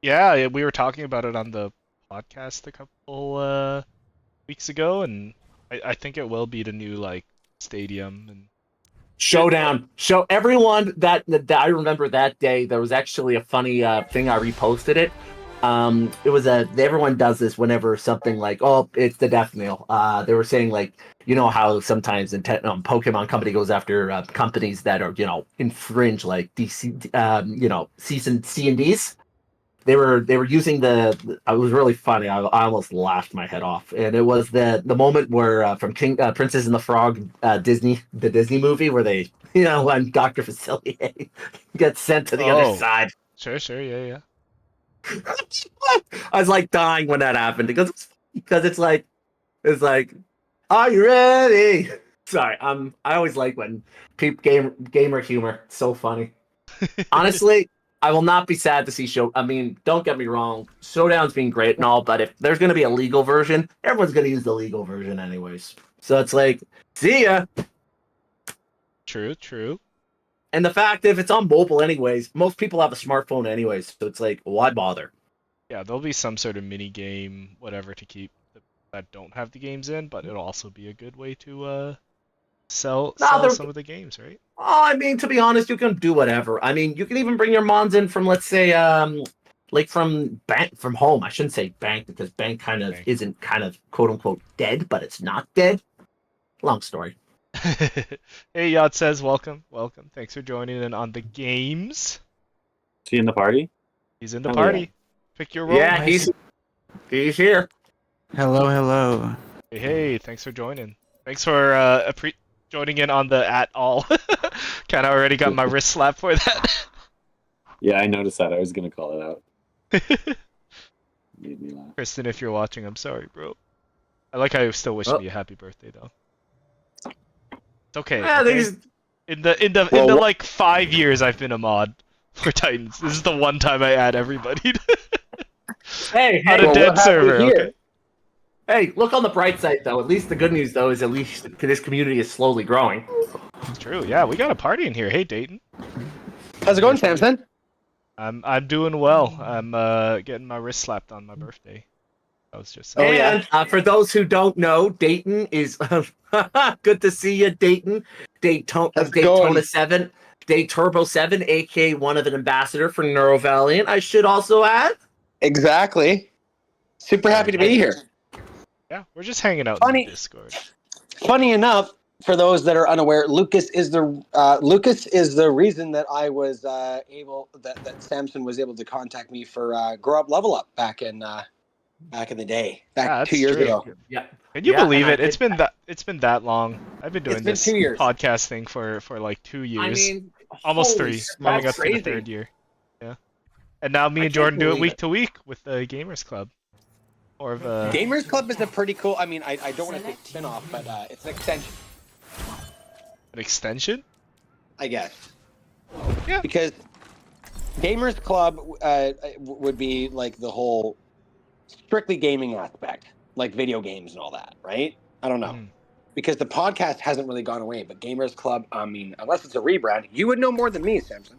Yeah, we were talking about it on the podcast a couple weeks ago, and I think it will be the new like stadium and Showdown. Show everyone that I remember that day. There was actually a funny thing. I reposted it. It was everyone does this whenever something like, oh, it's the death knell. They were saying like, how sometimes Pokemon company goes after companies that are, infringe like DC, season C&Ds. They were using it was really funny. I almost laughed my head off. And it was the moment where from Princess and the Frog, the Disney movie where they, when Dr. Facilier gets sent to the other side. Sure, yeah. I was like dying when that happened because it's like, are you ready? Sorry, I always like when gamer humor. It's so funny. Honestly, I will not be sad to see don't get me wrong, Showdown's being great and all, but if there's going to be a legal version, everyone's going to use the legal version anyways. So it's like, see ya. True. And the fact if it's on mobile anyways, most people have a smartphone anyways, so it's like, why bother? Yeah, there'll be some sort of mini game, whatever, to keep that don't have the games in, but it'll also be a good way to sell some of the games, right? Oh, I mean, to be honest, you can do whatever. I mean, you can even bring your mons in from, let's say, like from home. I shouldn't say bank because bank kind of isn't kind of quote unquote dead, but it's not dead. Long story. Hey, Yacht says, welcome. Thanks for joining in on the games. Is he in the party? He's in the Oh, party. yeah. Pick your role. Yeah, he's here. Hello. Hey, thanks for joining. Thanks for joining in on the at all. Kind of already got my wrist slapped for that. Yeah, I noticed that. I was gonna call it out. Made me laugh. Kristen, if you're watching, I'm sorry, bro. I like how you're still wishing me a happy birthday, though. It's okay. Yeah, okay? these- In the like 5 years I've been a mod for Titans, this is the one time I add everybody. Hey, On a dead server. Okay. Hey, look on the bright side though. At least the good news though is at least this community is slowly growing. It's true. Yeah, we got a party in here. Hey, Dayton. How's it going, Samson? I'm doing well. I'm getting my wrist slapped on my birthday. I was just Oh, saying. and for those who don't know, Dayton is good to see you, Dayton. Daytona 7, Turbo 7, aka one of an ambassador for Neurovaliant. I should also add. Exactly. Super happy to be here. Yeah, we're just hanging out Funny. in the Discord. Funny enough, for those that are unaware, Lucas is the reason that I was that Samson was able to contact me for Grow Up Level Up back in the day, Yeah, 2 years true. ago. Yeah. Can you Yeah, believe and it? It's been that long. I've been doing been this 2 years. podcast thing for like 2 years. I mean, Almost holy 3, s- coming that's up to the crazy. 3rd year. Yeah. And now me I and can't Jordan do it believe week it. to week with the Gamers Club. Or of a Gamers Club is a pretty cool. I mean, I don't want to say spin-off, but it's an extension, an extension? I guess. Yeah. Because Gamers Club would be like the whole strictly gaming aspect, like video games and all that, right? I don't know. Mhm. Because the podcast hasn't really gone away, but Gamers Club, I mean, unless it's a rebrand, you would know more than me, Samson.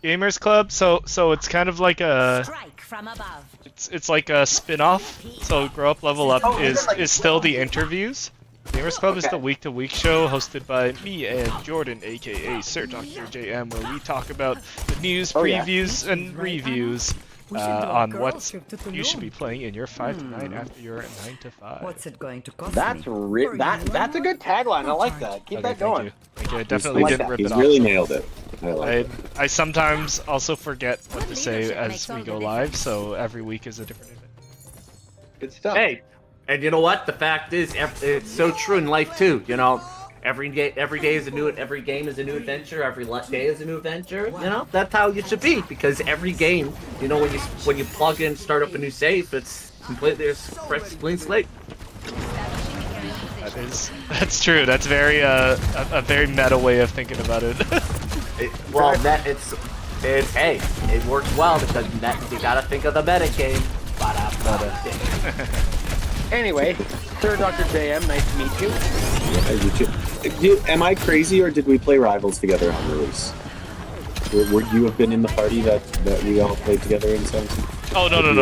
Gamers Club, so it's kind of like a Strike from above. it's like a spin-off. So Grow Up Level Up Oh, is is it like- still the interviews, Gamers Club is Okay. the week-to-week show hosted by me and Jordan, aka Sir Dr. JM, where we talk about the news, Oh, yeah. previews, and reviews on what you should be playing in your 5 to 9 after your 9 to 5. What's it going to cost That's me? that's a good tagline. I like that. Keep Okay, that going. Thank you. I definitely like didn't that. rip He's it really off. nailed it. I like it. I sometimes also forget what to say leadership as makes we all go the live, difference. so every week is a different event. Good stuff. Hey, and you know what? The fact is, it's so true in life too. You know, every day is a new, every game is a new adventure. Every day is a new adventure. You know, that's how you should be, because every game, you know, when you plug in, start up a new save, it's completely a fresh, clean slate. That's true. That's very a very meta way of thinking about it. Hey, it works well because you gotta think of the meta game. Anyway, Sir Dr. JM, nice to meet you. Yeah, you too. Am I crazy, or did we play Rivals together on release? Would you have been in the party that we all played together in Samson? Oh no. No,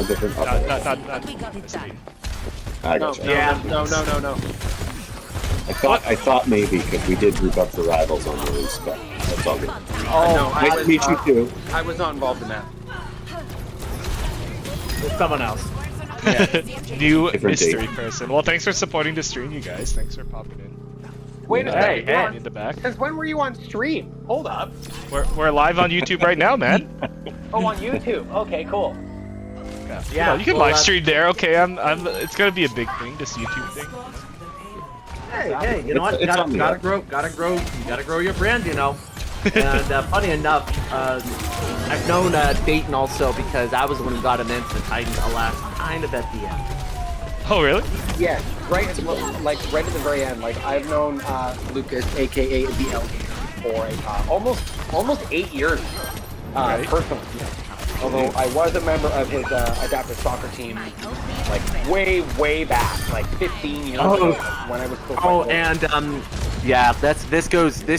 different. Okay. Not We got it this done. game. I No, gotcha. Yeah. no. I thought maybe because we did group up for Rivals on release, but that's all good. No, Nice to meet you too. I was not involved in that. It's someone else. New Different mystery date. person. Well, thanks for supporting the stream, you guys. Thanks for popping in. Wait a Hey, second. hey. In the back. Since when were you on stream? Hold up. We're live on YouTube right now, man. Oh, on YouTube. Okay, cool. Yeah, Yeah, you can well, live that's- stream there. Okay, it's gonna be a big thing, this YouTube thing. Hey, you know what? It's on the Gotta up. grow your brand, you know. And funny enough, I've known Dayton also because I was the one who got him into the Titans kind of at the end. Oh, really? Yes, right at the very end. Like I've known Lucas, aka the L for almost 8 years Right. personally. Although I was a member of his adaptive soccer team, like way back, like 15 years ago, when I was still Oh, playing. and yeah, this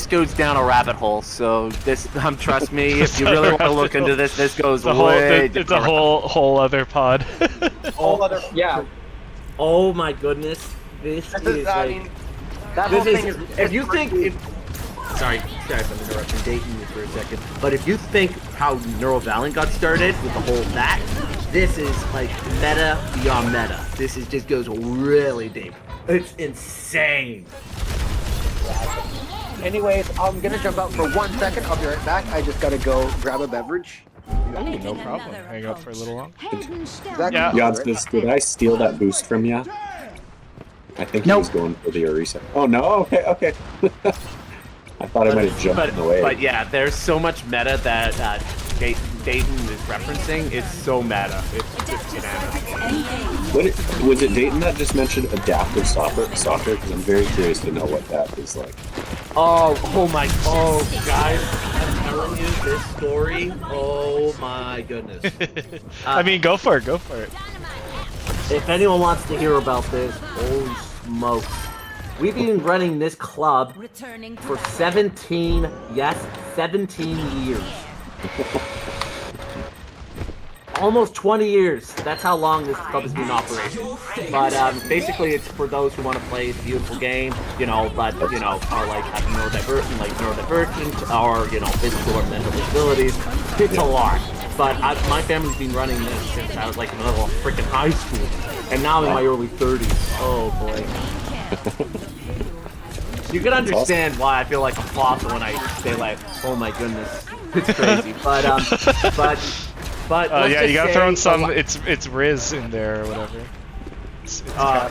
goes down a rabbit hole. So trust me, if you really want to look into this goes It's a whole, way. it's a down a whole other pod. Whole other, yeah. Oh my goodness, this is I like. mean, that whole This thing is, is. if you think, sorry guys, I'm interrupting Dayton you for a second, but if you think how Neurovaliant got started with the whole that, this is like meta beyond meta. This is just goes really deep. It's insane. Anyways, I'm gonna jump out for 1 second. I'll be right back. I just gotta go grab a beverage. Ooh, no problem. Hang out for a little long. Exactly. Yeah. Yods, did I steal that boost from you? I think he was going for the Orisa. Oh no, okay. I thought I might have jumped in the way. But yeah, there's so much meta that Dayton is referencing. It's so meta. It's just bananas. Was it Dayton that just mentioned adaptive soccer? Because I'm very curious to know what that is like. Oh guys, I'm telling you this story. Oh my goodness. I mean, go for it. If anyone wants to hear about this, holy smokes. We've been running this club Returning to for battle. 17 years. Almost 20 years. That's how long this club has been in operation. But basically, it's for those who want to play the beautiful game, but are like having neurodivergent, or physical or mental disabilities. It's a lot. But my family's been running this since I was like in the middle of freaking high school, and now I'm in my early 30s. Oh boy. You can understand why I feel like a fossil when I say like, oh my goodness, it's crazy. But let's Yeah, just you gotta say throw in a some. lot- It's Riz in there or whatever.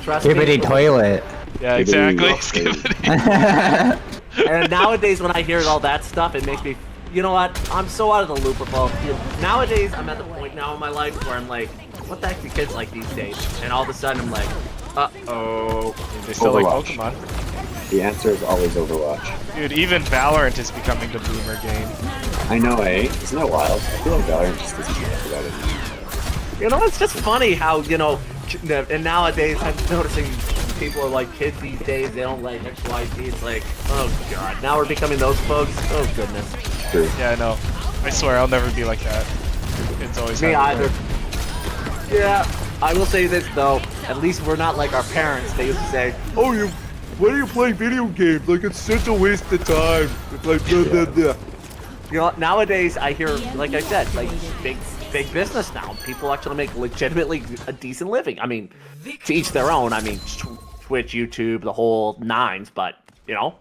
trust me. Skibbity toilet. Yeah, Skibbity exactly. rock, Skibbity. And nowadays when I hear all that stuff, it makes me, you know what? I'm so out of the loop of all. Nowadays, I'm at the point now in my life where I'm like, what the heck do kids like these days? And all of a sudden, I'm like, uh-oh. They still like Overwatch. Pokemon. The answer is always Overwatch. Dude, even Valorant is becoming the boomer game. I know, eh? Isn't that wild? I feel like Valorant just doesn't care about it. You know, it's just funny how, and nowadays I'm noticing people are like kids these days, they don't like XYZ. It's like, oh god, now we're becoming those folks. Oh goodness. True. Yeah, I know. I swear I'll never be like that. It's always Me had to either. Yeah, I will say this though. At least we're not like our parents. They used to say, "Oh, when are you playing video games? Like it's such a waste of time." It's like, blah, blah, blah. You know, nowadays I hear, like I said, like big business now. People actually make legitimately a decent living. I mean, to each their own. I mean, Twitch, YouTube, the whole nines. But you know,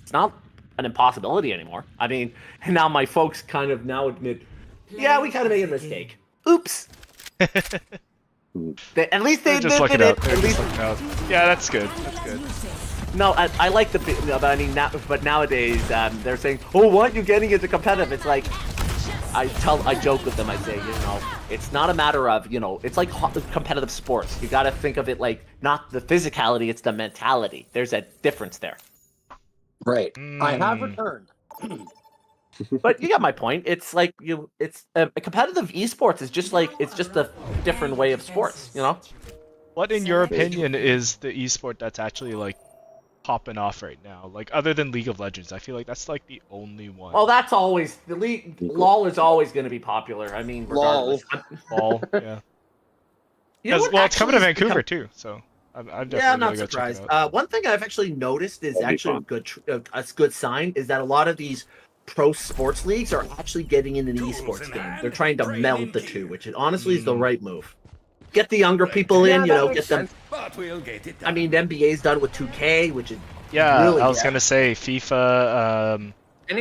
it's not an impossibility anymore. I mean, and now my folks kind of now admit, yeah, we kind of made a mistake. Oops. At least they just admitted looking out. it. They're At just least, looking out. Yeah, that's good. That's good. no, I like the. But I mean, but nowadays they're saying, "Oh, why aren't you getting into competitive?" It's like I joke with them. I say, you know, it's not a matter of, you know, it's like competitive sports. You got to think of it like not the physicality, it's the mentality. There's a difference there. Right. I have returned. But you got my point. It's like it's a competitive esports is just like it's just a different way of sports. You know. What, in your opinion, is the esport that's actually like popping off right now? Like, other than League of Legends, I feel like that's like the only one. Well, that's always the league. LOL is always going to be popular. I mean, regardless. LOL, yeah. You know what Well, it's coming to actually has Vancouver become- too, so I'm definitely Yeah, I'm gonna not go check it surprised. out. One thing I've actually noticed is That'd be actually fun. a good sign is that a lot of these pro sports leagues are actually getting into the esports game. They're trying to meld the two, which honestly is the right move. Get the younger people in, you know, get them. I mean, the NBA's done with 2K, which is Yeah, really I was gonna say FIFA.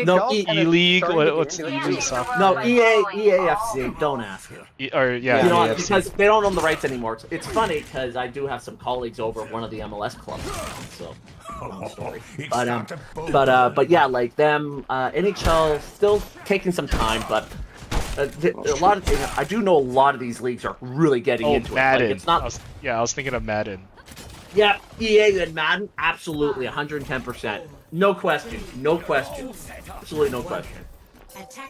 No, E-League. What's E-League software? no EAFC. Don't ask. Or yeah, You know, EAFC. because they don't own the rights anymore. It's funny because I do have some colleagues over at one of the MLS clubs, so long story. But yeah, like them, NHL still taking some time, but a lot of I do know a lot of these leagues are really getting into Madden. it. Like, it's not. I was thinking of Madden. Yeah, EA and Madden, absolutely 110%. No question, no question, absolutely no question.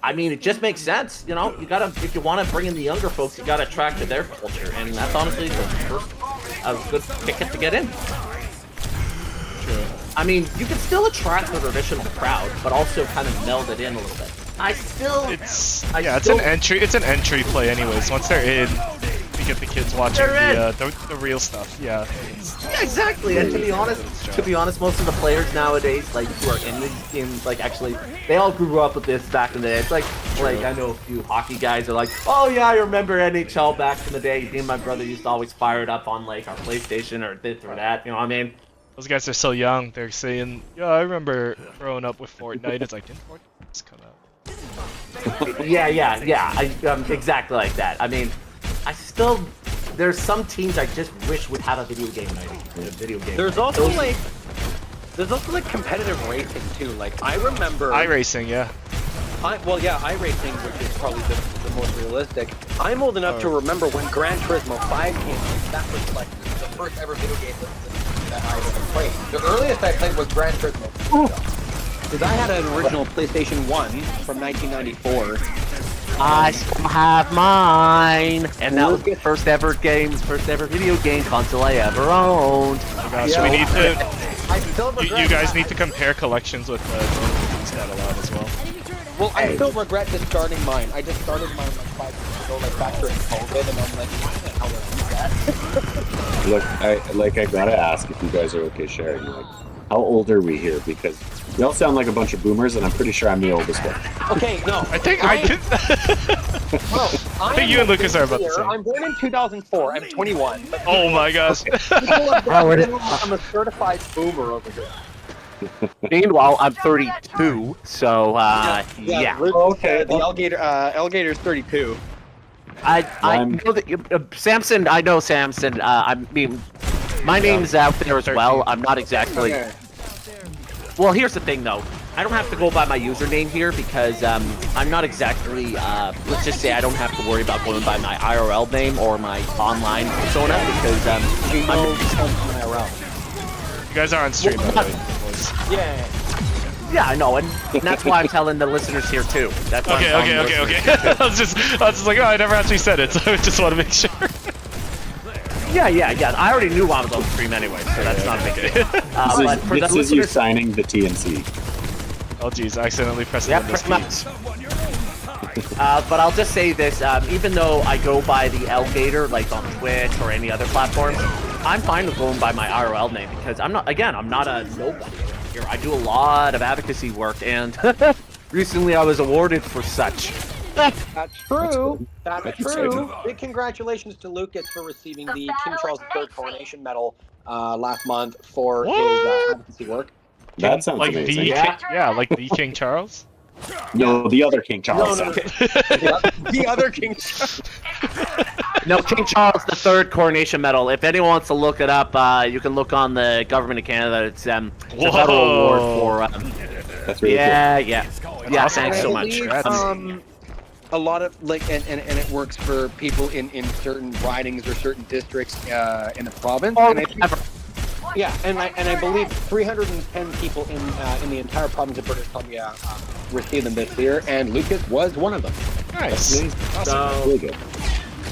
I mean, it just makes sense, you know. You gotta, if you want to bring in the younger folks, you gotta attract to their culture, and that's honestly the first a good ticket to get in. True. I mean, you can still attract the traditional crowd, but also kind of meld it in a little bit. It's an entry play anyways. Once they're in, you get the kids watching the real stuff. Yeah. Yeah, exactly. And to be honest, most of the players nowadays, like who are in the games, like actually, they all grew up with this back in the day. It's like I know a few hockey guys are like, oh yeah, I remember NHL back in the day. Me and my brother used to always fire it up on like our PlayStation or this or that. You know what I mean? Those guys are so young. They're saying, yeah, I remember growing up with Fortnite. It's like, didn't Fortnite just come out? Yeah. Exactly like that. I mean, there's some teams I just wish would have a video game night. There's also like competitive racing too. Like I remember iRacing, yeah. iRacing, which is probably the most realistic. I'm old enough to remember when Gran Turismo 5 came out. That was like the first ever video game that I ever played. The earliest I played was Gran Turismo 2. Because I had an original PlayStation 1 from 1994. I still have mine, and that was the first ever video game console I ever owned. Oh my gosh, we need to. You guys need to compare collections with Jordan's catalog as well. Well, I still regret just starting mine. I just started mine like 5 years ago, like back during COVID, and I'm like, why the hell did I do that? Look, I gotta ask if you guys are okay sharing. Like, how old are we here? Because we all sound like a bunch of boomers, and I'm pretty sure I'm the oldest one. Okay, no. I think I could. I think you and Lucas are about the same. I'm born in 2004. I'm 21. Oh my gosh. I'm a certified boomer over here. Meanwhile, I'm 32, so yeah. Okay, the alligator's 32. I know that Samson. I know Samson. I mean, my name's out there as well. I'm not exactly. Well, here's the thing, though. I don't have to go by my username here because I'm not exactly. Let's just say I don't have to worry about going by my IRL name or my online persona because I'm IRL. You guys are on stream, by the way. Yeah, I know, and that's why I'm telling the listeners here too. That's why Okay. I was just like, oh, I never actually said it, so I just want to make sure. Yeah. I already knew I was on stream anyway, so that's not a big deal. But for the This is you listeners, signing the TNC. Oh jeez, I accidentally pressed the Windows key. But I'll just say this: even though I go by the Alligator, like on Twitch or any other platform, I'm fine with going by my IRL name because I'm not a nobody here. I do a lot of advocacy work, and recently I was awarded for such. That's true. That's That's good. true. Big congratulations to Lucas for receiving the King Charles III Coronation Medal last month for his advocacy work. That sounds like amazing. like the King Charles. No, the other King Charles. No. The other King Charles. No, King Charles III Coronation Medal. If anyone wants to look it up, you can look on the government of Canada. It's a federal award for. That's really Yeah. Thanks so much. Believe, a lot of and it works for people in certain ridings or certain districts in the province. Oh, And I believe 310 people in the entire province of British Columbia received them this year, and Lucas was one of them. Nice. cool. Really good.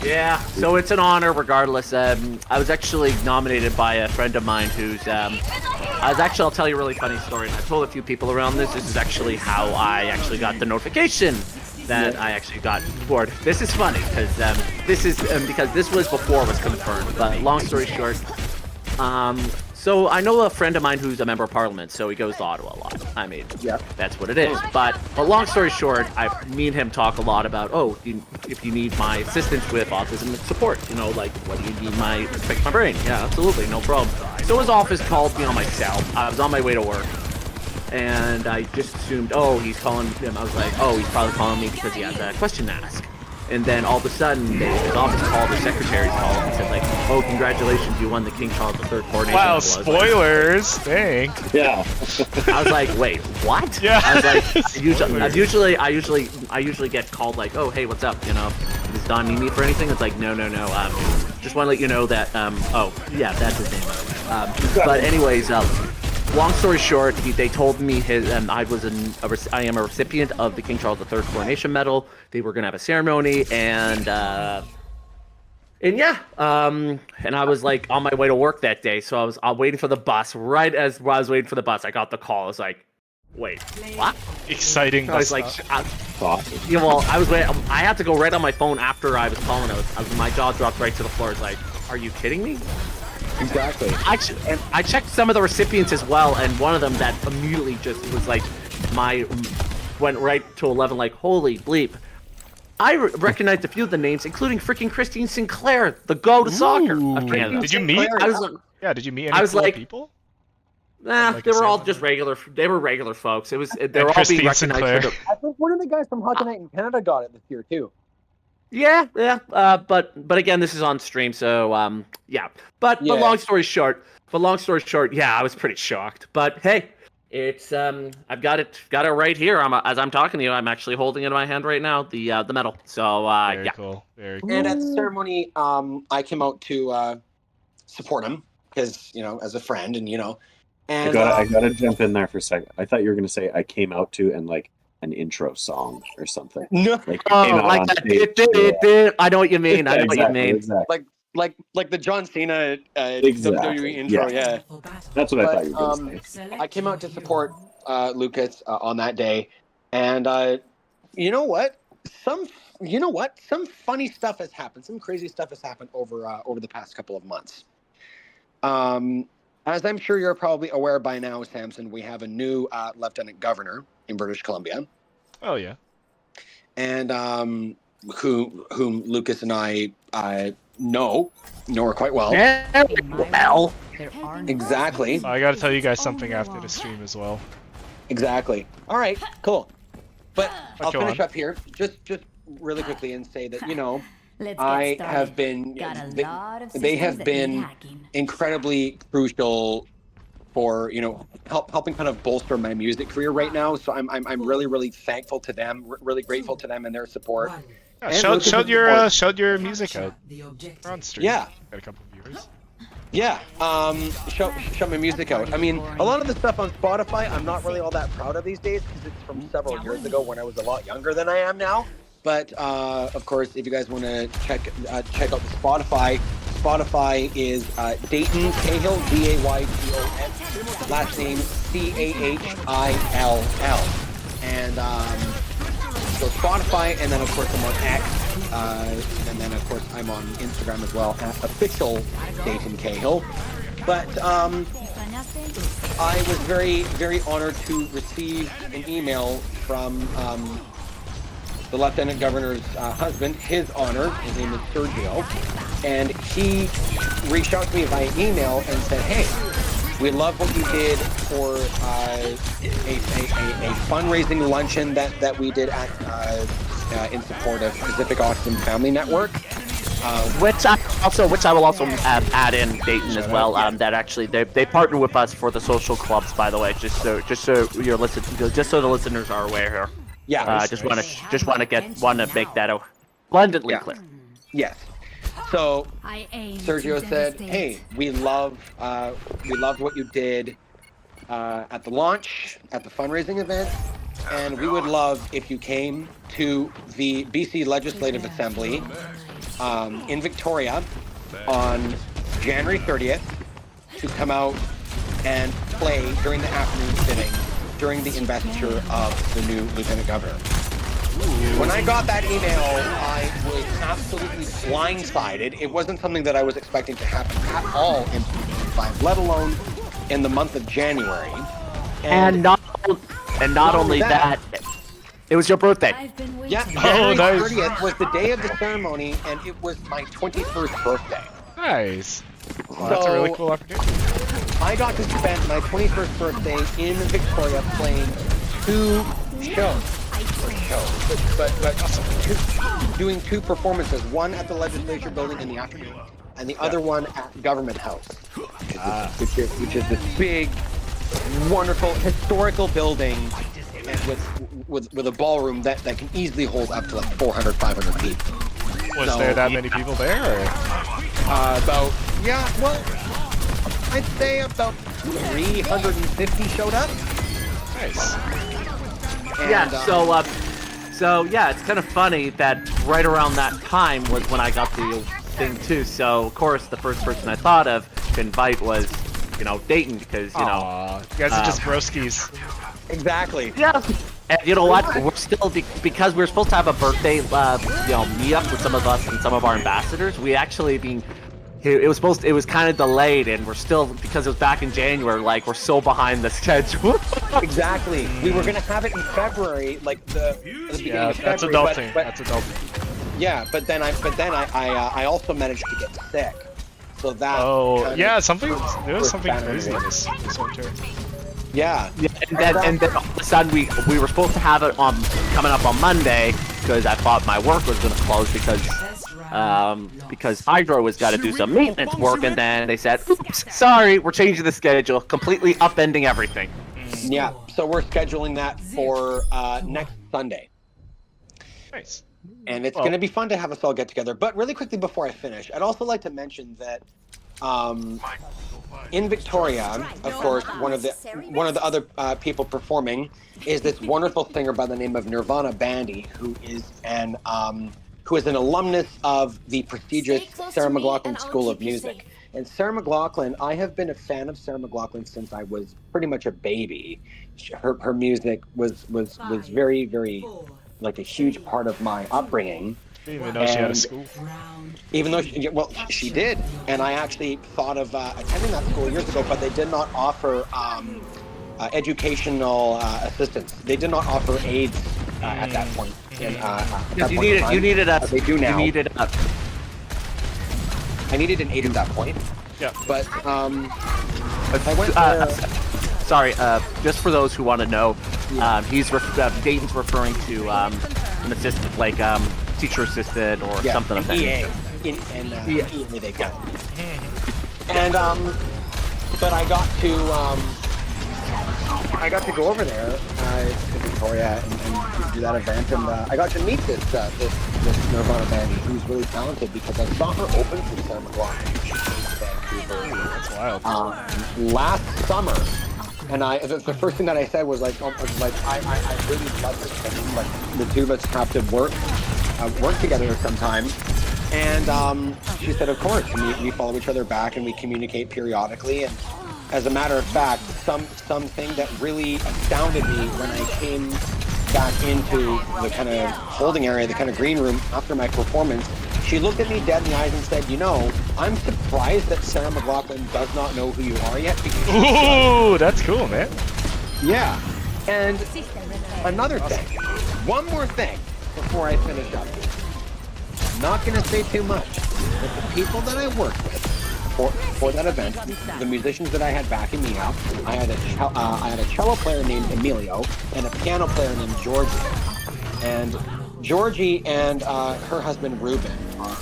Yeah, so it's an honor regardless. I was actually nominated by a friend of mine who's, I'll tell you a really funny story, and I've told a few people around this. This is actually how I actually got the notification that I actually got bored. This is funny, because because this was before it was confirmed, but long story short, so I know a friend of mine who's a member of parliament, so he goes to Ottawa a lot. I mean, that's what it is. But long story short, me and him talk a lot about, if you need my assistance with autism support, like, what do you need to fix my brain? Yeah, absolutely, no problem. So his office called me on my cell. I was on my way to work, and I just assumed, he's calling him. I was like, he's probably calling me because he has a question to ask. And then all of a sudden, his office called, his secretary called, and said like, congratulations, you won the King Charles III Coronation. Wow, spoilers! Dang. Yeah. I was like, wait, what? Yeah. I was like, I usually get called like, hey, what's up? Does Don need me for anything? It's like, no. Just want to let you know that, that's his name. But anyways, long story short, they told me I am a recipient of the King Charles III Coronation Medal. They were gonna have a ceremony, and I was like on my way to work that day, so I was waiting for the bus. Right as I was waiting for the bus, I got the call. I was like, wait, what? Exciting. I was like, I was waiting. I had to go right on my phone after I was calling. My jaw dropped right to the floor. It's like, are you kidding me? Exactly. I checked some of the recipients as well, and one of them that immediately just was like, went right to 11, like, holy bleep. I recognized a few of the names, including freaking Christine Sinclair, the go to soccer of Canada. Did you meet? I was like, did you meet any cool people? Nah, Like they a were all ceremony? just regular. They were regular folks. They were all being Christine recognized Sinclair. for the. I think one of the guys from Hockey Night in Canada got it this year too. Yeah. But again, this is on stream, so yeah. But long story short, yeah, I was pretty shocked. But hey, it's I've got it right here. As I'm talking to you, I'm actually holding it in my hand right now, the medal. So Very cool. Very cool. And at the ceremony, I came out to support him because as a friend, and and I gotta jump in there for a second. I thought you were gonna say I came out to and like an intro song or something. no, Like, came out like on that. stage. I know what you mean. Exactly. like the John Cena Exactly. WWE intro. Yeah. That's what I But, thought you were gonna say. I came out to support Lucas on that day, and you know what? Some funny stuff has happened. Some crazy stuff has happened over the past couple of months. As I'm sure you're probably aware by now, Samson, we have a new lieutenant governor in British Columbia, Oh yeah. and whom Lucas and I know her quite well. Well, Exactly. I gotta tell you guys something after the stream as well. Exactly. All right. Cool. But I'll go finish on. up here just really quickly and say that Let's get I started. have been. Got a lot of They have systems that need been hacking. incredibly crucial for helping kind of bolster my music career right now. So I'm really thankful to them. Really grateful to them and their support. Yeah, And showed Lucas' showed your music out. We're on stream. Yeah. Got a couple of viewers. Yeah, show my music out. I mean, a lot of the stuff on Spotify, I'm not really all that proud of these days because it's from several years ago when I was a lot younger than I am now. But of course, if you guys want to check out the Spotify is Dayton Cahill, Dayton, last name Cahill, and So Spotify, and then of course I'm on X, and then of course I'm on Instagram as well at official Dayton Cahill. But I was very, very honored to receive an email from the Lieutenant Governor's husband, his honor. His name is Sergio, and he reached out to me via email and said, "Hey, we love what you did for a fundraising luncheon that we did at in support of Pacific Austin Family Network." Which I will also add in Dayton as well. That actually they partner with us for the social clubs, by the way. Just so you're just so the listeners are aware here. Yeah. Just want to make that abundantly clear. Yes. So Sergio said, "Hey, we loved what you did at the launch, at the fundraising event, and we would love if you came to the BC Legislative Assembly in Victoria on January 30th to come out and play during the afternoon sitting during the investiture of the new Lieutenant Governor." When I got that email, I was absolutely blindsided. It wasn't something that I was expecting to happen at all in 2025, let alone in the month of January. And not only that, it was your birthday. Yeah, Oh, January nice. 30th was the day of the ceremony, and it was my 21st birthday. Nice. Well, that's a really cool opportunity. I got to spend my 21st birthday in Victoria playing two shows. But doing two performances, one at the Legislature building in the afternoon, and the other one at Government House, which is this big, wonderful, historical building and with a ballroom that can easily hold up to like 400, 500 people. Was there that many people there? Or? I'd say about 350 showed up. Nice. And, Yeah. So yeah, it's kind of funny that right around that time was when I got the thing too. So of course, the first person I thought of to invite was, Dayton, because You guys are just broskies. Exactly. Yeah. And you know what? We're still because we were supposed to have a birthday, meet up with some of us and some of our ambassadors. We actually it was kind of delayed, and we're still, because it was back in January. Like, we're so behind the schedule. Exactly. We were gonna have it in February, like the beginning of February. That's adulting. That's adulting. Yeah, but then I also managed to get sick. So that. Oh, yeah, there was was something banner crazy day. this winter. Yeah. Yeah, and then all of a sudden we were supposed to have it coming up on Monday, because I thought my work was gonna close because Hydro was got to do some maintenance work, and then they said, "Oops, sorry, we're changing the schedule, completely upending everything." Yeah. So we're scheduling that for next Sunday. Nice. And it's going to be fun to have us all get together. But really quickly before I finish, I'd also like to mention that in Victoria, of course, one of the other people performing is this wonderful singer by the name of Nirvana Bandy, who is an alumnus of the prestigious Sarah McLachlan School of Music. And Sarah McLachlan, I have been a fan of Sarah McLachlan since I was pretty much a baby. Her music was very, very, like, a huge part of my upbringing. Didn't even know she had a school. Even though she did, and I actually thought of attending that school years ago, but they did not offer educational assistance. They did not offer aids at that point. And, You needed a. They do now. You needed a. I needed an aid at that point. Yeah. But I went. Sorry, just for those who want to know, Dayton's referring to an assistant, like teacher assistant or something of that nature. EA, they call it. And but I got to go over there to Victoria and do that event, and I got to meet this Nirvana Bandy, who's really talented, because I saw her open for Sarah McLachlan in Vancouver. That's wild. Last summer. And the first thing that I said was like, I really love this thing. Like, the two of us have to work together sometime. And she said, of course. And we follow each other back, and we communicate periodically. And as a matter of fact, something that really astounded me when I came back into the kind of holding area, the kind of green room after my performance, she looked at me dead in the eyes and said, "You know, I'm surprised that Sarah McLachlan does not know who you are yet." Because Ooh, that's cool, man. yeah. And another thing, one more thing before I finish up. I'm not going to say too much, but the people that I worked with for that event, the musicians that I had backing me up, I had a cello player named Emilio and a piano player named Georgie. And Georgie and her husband Ruben are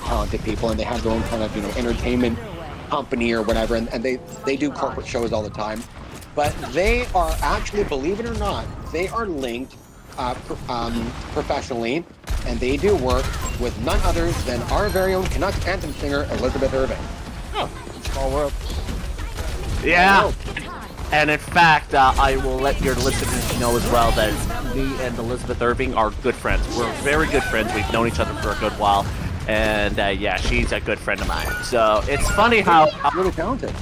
talented people, and they have their own kind of entertainment company or whatever, and they do corporate shows all the time. But they are actually, believe it or not, they are linked professionally, and they do work with none other than our very own Canucks anthem singer, Elizabeth Irving. Oh, small world. Yeah. And in fact, I will let your listeners know as well that me and Elizabeth Irving are good friends. We're very good friends. We've known each other for a good while. And yeah, she's a good friend of mine. So it's funny how... really talented.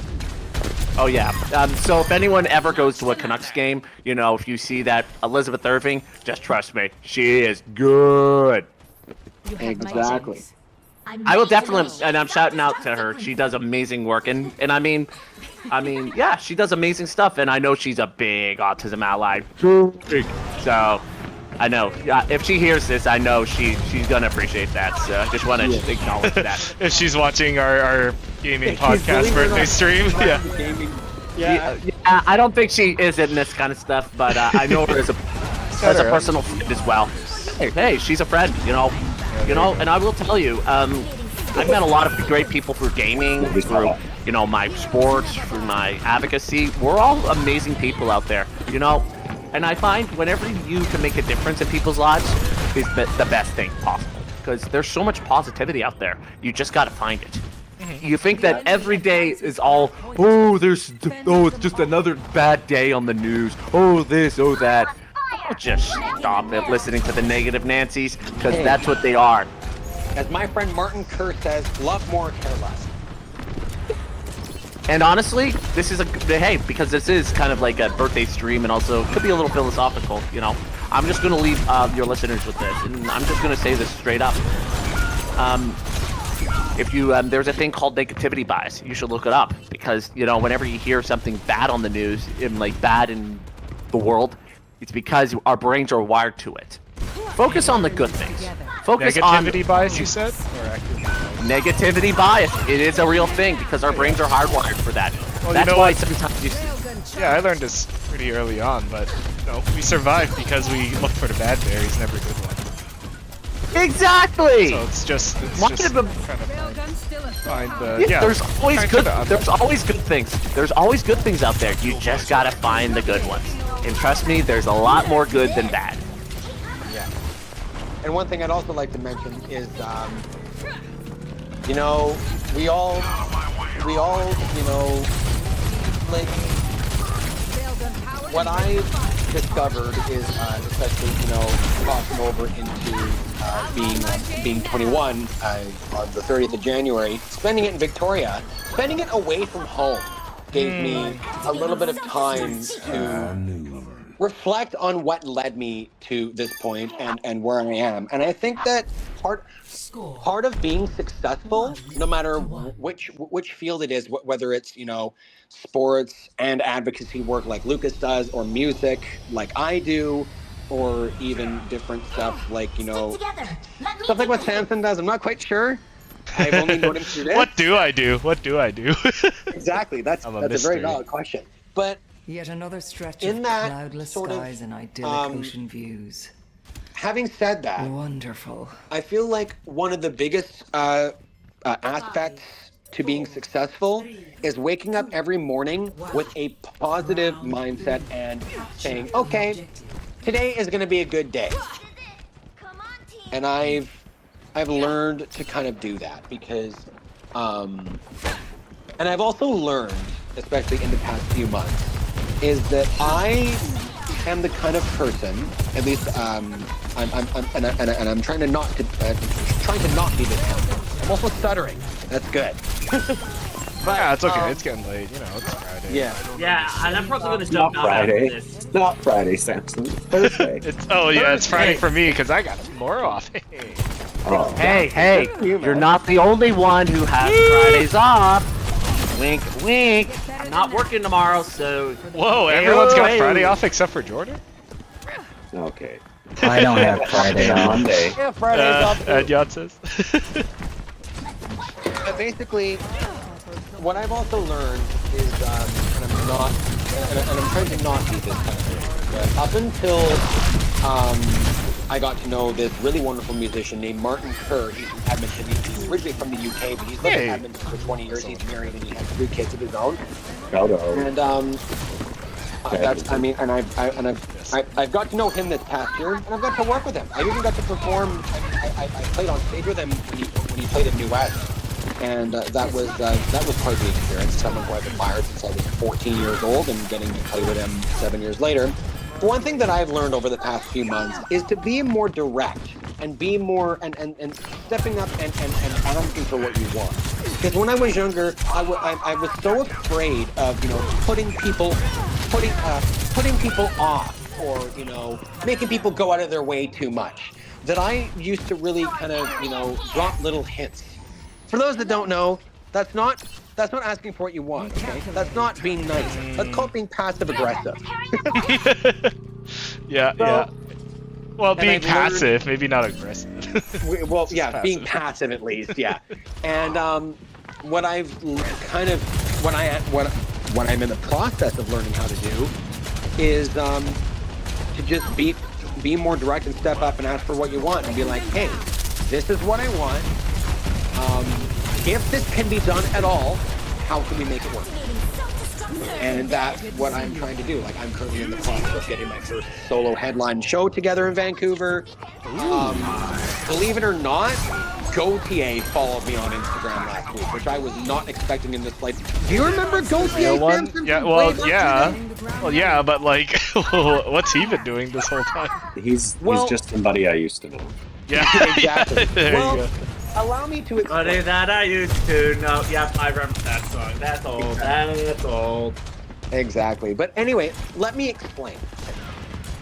Oh, yeah. So if anyone ever goes to a Canucks game, if you see that Elizabeth Irving, just trust me, she is good. Exactly. I will definitely, and I'm shouting out to her. She does amazing work, and I mean, yeah, she does amazing stuff, and I know she's a big autism ally. So, I know, if she hears this, I know she's gonna appreciate that. So I just want to acknowledge that. If she's watching our gaming podcast birthday stream, yeah. Yeah, I don't think she is in this kind of stuff, but I know her as a personal friend as well. Hey, she's a friend, and I will tell you, I've met a lot of great people through gaming, through, my sports, through my advocacy. We're all amazing people out there, and I find whenever you can make a difference in people's lives is the best thing possible, because there's so much positivity out there. You just got to find it. You think that every day is all, it's just another bad day on the news. Oh, this, oh, that. Just stop it listening to the negative Nancy's, because that's what they are. As my friend Martin Kerr says, love more, care less. And honestly, this is because this is kind of like a birthday stream, and also could be a little philosophical, I'm just going to leave your listeners with this, and I'm just going to say this straight up. If you, there's a thing called negativity bias. You should look it up, because, whenever you hear something bad on the news, bad in the world, it's because our brains are wired to it. Focus on the good things. Focus on negativity bias, you said? Negativity bias. It is a real thing, because our brains are hardwired for that. Well, that's why sometimes you see... Yeah, I learned this pretty early on, but we survived because we looked for the bad berries, never good ones. Exactly. So it's just kind of find the There's always good things. There's always good things out there. You just gotta find the good ones. And trust me, there's a lot more good than bad. Yeah. And one thing I'd also like to mention is, we all, like, what I discovered is, especially, crossing over into being 21 on the 30th of January, spending it in Victoria, spending it away from home, gave me a little bit of time to reflect on what led me to this point and where I am. And I think that part of being successful, no matter which field it is, whether it's, sports and advocacy work like Lucas does, or music like I do, or even different stuff like, stuff like what Samson does. I'm not quite sure. I've only known him through this. What do I do? Exactly. That's a very valid question. But yet another stretch in of that cloudless sort of, skies and idyllic ocean views. Having said that, Wonderful. I feel like one of the biggest aspects to being successful is waking up every morning with a positive mindset and saying, okay, today is going to be a good day. And I've learned to kind of do that because, and I've also learned, especially in the past few months, is that I am the kind of person, at least, I'm trying to not be this. I'm also stuttering. That's good. But it's okay. It's getting late. It's Friday. Yeah. Yeah, and I'm probably going to jump out after this. Not Friday, Samson. Thursday. Oh yeah, it's Friday for me because I got more off. Oh. Hey, you, you're man. not the only one who has Fridays off. Wink, wink. I'm not working tomorrow, so. Whoa, everyone's got Hey. Friday off except for Jordan. Okay. I don't have Friday On off. Monday. Yeah, Friday's off. Ed Yacht says. But basically, what I've also learned is, and I'm not, and I'm trying to not be this kind of thing, but up until I got to know this really wonderful musician named Martin Kerr. He's from Edmonton. He's originally from the UK, but he's lived Hey. in Edmonton for 20 years. He's married and he has 3 kids of his own. Shout out. And that's, I mean, and I've got to know him this past year, and I've got to work with him. I even got to perform. I played on stage with him when he played in New West. And that was quite the experience. Someone who I've admired since I was 14 years old, and getting to play with him 7 years later. One thing that I've learned over the past few months is to be more direct and be more and stepping up and asking for what you want. Because when I was younger, I was so afraid of putting people off, or making people go out of their way too much, that I used to really kind of drop little hints. For those that don't know, that's not asking for what you want, okay? That's not being nice. That's called being passive aggressive. Yeah. Well, being I've passive, maybe not aggressive. Well, yeah, passive. being passive at least, yeah. And what I'm in the process of learning how to do is to just be more direct and step up and ask for what you want and be like, hey, this is what I want. If this can be done at all, how can we make it work? And that's what I'm trying to do. Like, I'm currently in the process of getting my first solo headline show together in Vancouver. Believe it or not, Gautier followed me on Instagram last week, which I was not expecting in this place. Do you remember Gautier? Samson? Yeah, well, yeah, but like, what's he been doing this whole time? He's Well- just somebody I used to know. Yeah, Exactly. there you Well, go. allow me to explain. Funny that I used to know. Yep, I remember that song. That's old. That's old. Exactly. But anyway, let me explain.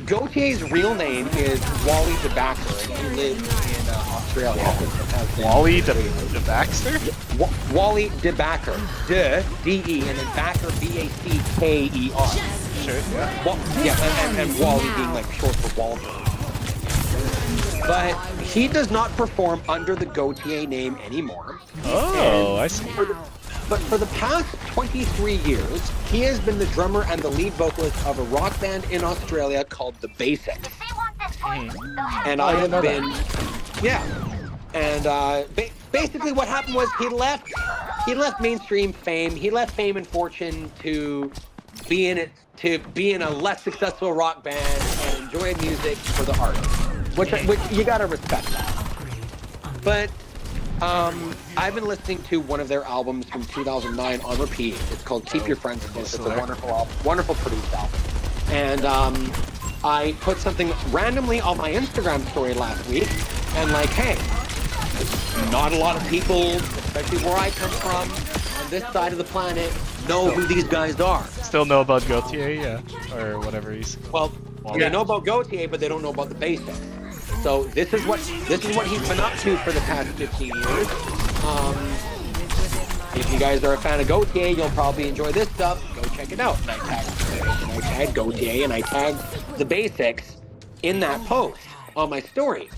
Gautier's real name is Wally DeBacker, and he lives in Australia. Has been- Wally the Baxter? Wally DeBacker. D-E, and then Backer, B-A-C-K-E-R. Sure, yeah. Yeah, and Wally being like short for Walter. But he does not perform under the Gautier name anymore. Oh, I see. But for the past 23 years, he has been the drummer and the lead vocalist of a rock band in Australia called The Basics. And I have been, yeah. And basically what happened was he left mainstream fame. He left fame and fortune to be in a less successful rock band and enjoy music for the art, which you gotta respect that. But I've been listening to one of their albums from 2009 on repeat. It's called Keep Your Friends Close. It's a wonderful album, wonderful produced album. And I put something randomly on my Instagram story last week, and like, hey, not a lot of people, especially where I come from, on this side of the planet, know who these guys are. Still know about Gautier, yeah, or whatever he's. Well, they know about Gautier, but they don't know about the Basics. So this is what he's been up to for the past 15 years. If you guys are a fan of Gautier, you'll probably enjoy this stuff. Go check it out. And I tagged Gautier and I tagged the Basics in that post on my story.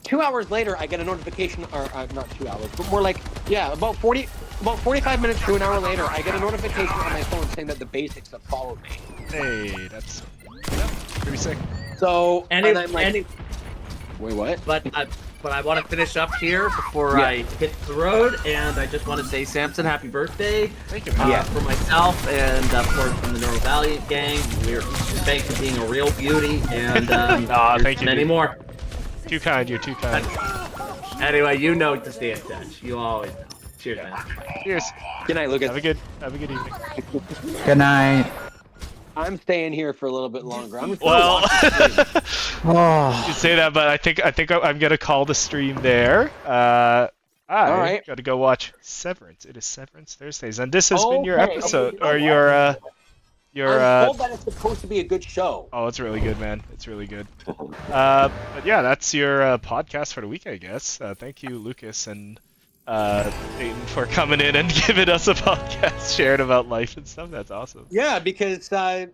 2 hours later, I get a notification, or not 2 hours, but more like, yeah, about 45 minutes to an hour later, I get a notification on my phone saying that the Basics have followed me. Hey, that's pretty sick. So, and I'm like, wait, what? But I want to finish up here before I hit the road, and I just want to say, Samson, happy birthday. Thank you, man. For myself and of course from the Neural Valley gang. We're thanks for being a real beauty, and thank you, many dude. more. Too kind, you're too kind. Anyway, you know to stay in touch. You always know. Cheers, man. Cheers. Good night, Lucas. Have a good evening. Good night. I'm staying here for a little bit longer. I'm just Well, Oh. you say that, but I think I'm gonna call the stream there. I right. gotta go watch Severance. It is Severance Thursdays, and this has been your Okay. episode or your Your I'm told that it's supposed to be a good show. oh, it's really good, man. It's really good. But yeah, that's your podcast for the week, I guess. Thank you, Lucas and Dayton, for coming in and giving us a podcast, sharing about life and stuff. That's awesome. Yeah, because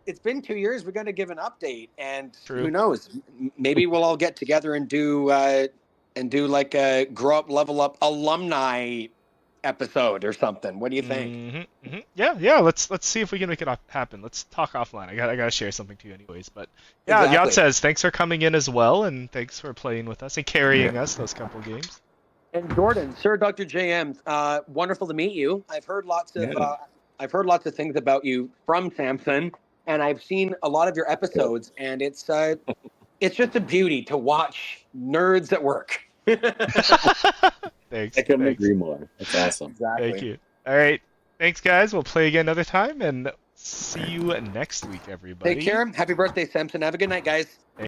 it's been 2 years. We got to give an update, and True. who knows? Maybe we'll all get together and do like a Grow Up Level Up alumni episode or something. What do you think? Yeah. Let's see if we can make it happen. Let's talk offline. I gotta share something to you, anyways. But yeah, Exactly. Yad says thanks for coming in as well, and thanks for playing with us and carrying us those couple games. And Jordan, Sir Dr. JM, wonderful to meet you. I've heard lots of things about you from Samson, and I've seen a lot of your episodes, and it's just a beauty to watch nerds at work. Thanks. I couldn't thanks. agree more. That's awesome. Exactly. Thank you. All right. Thanks, guys. We'll play again another time, and see you next week, everybody. Take care. Happy birthday, Samson. Have a good night, guys.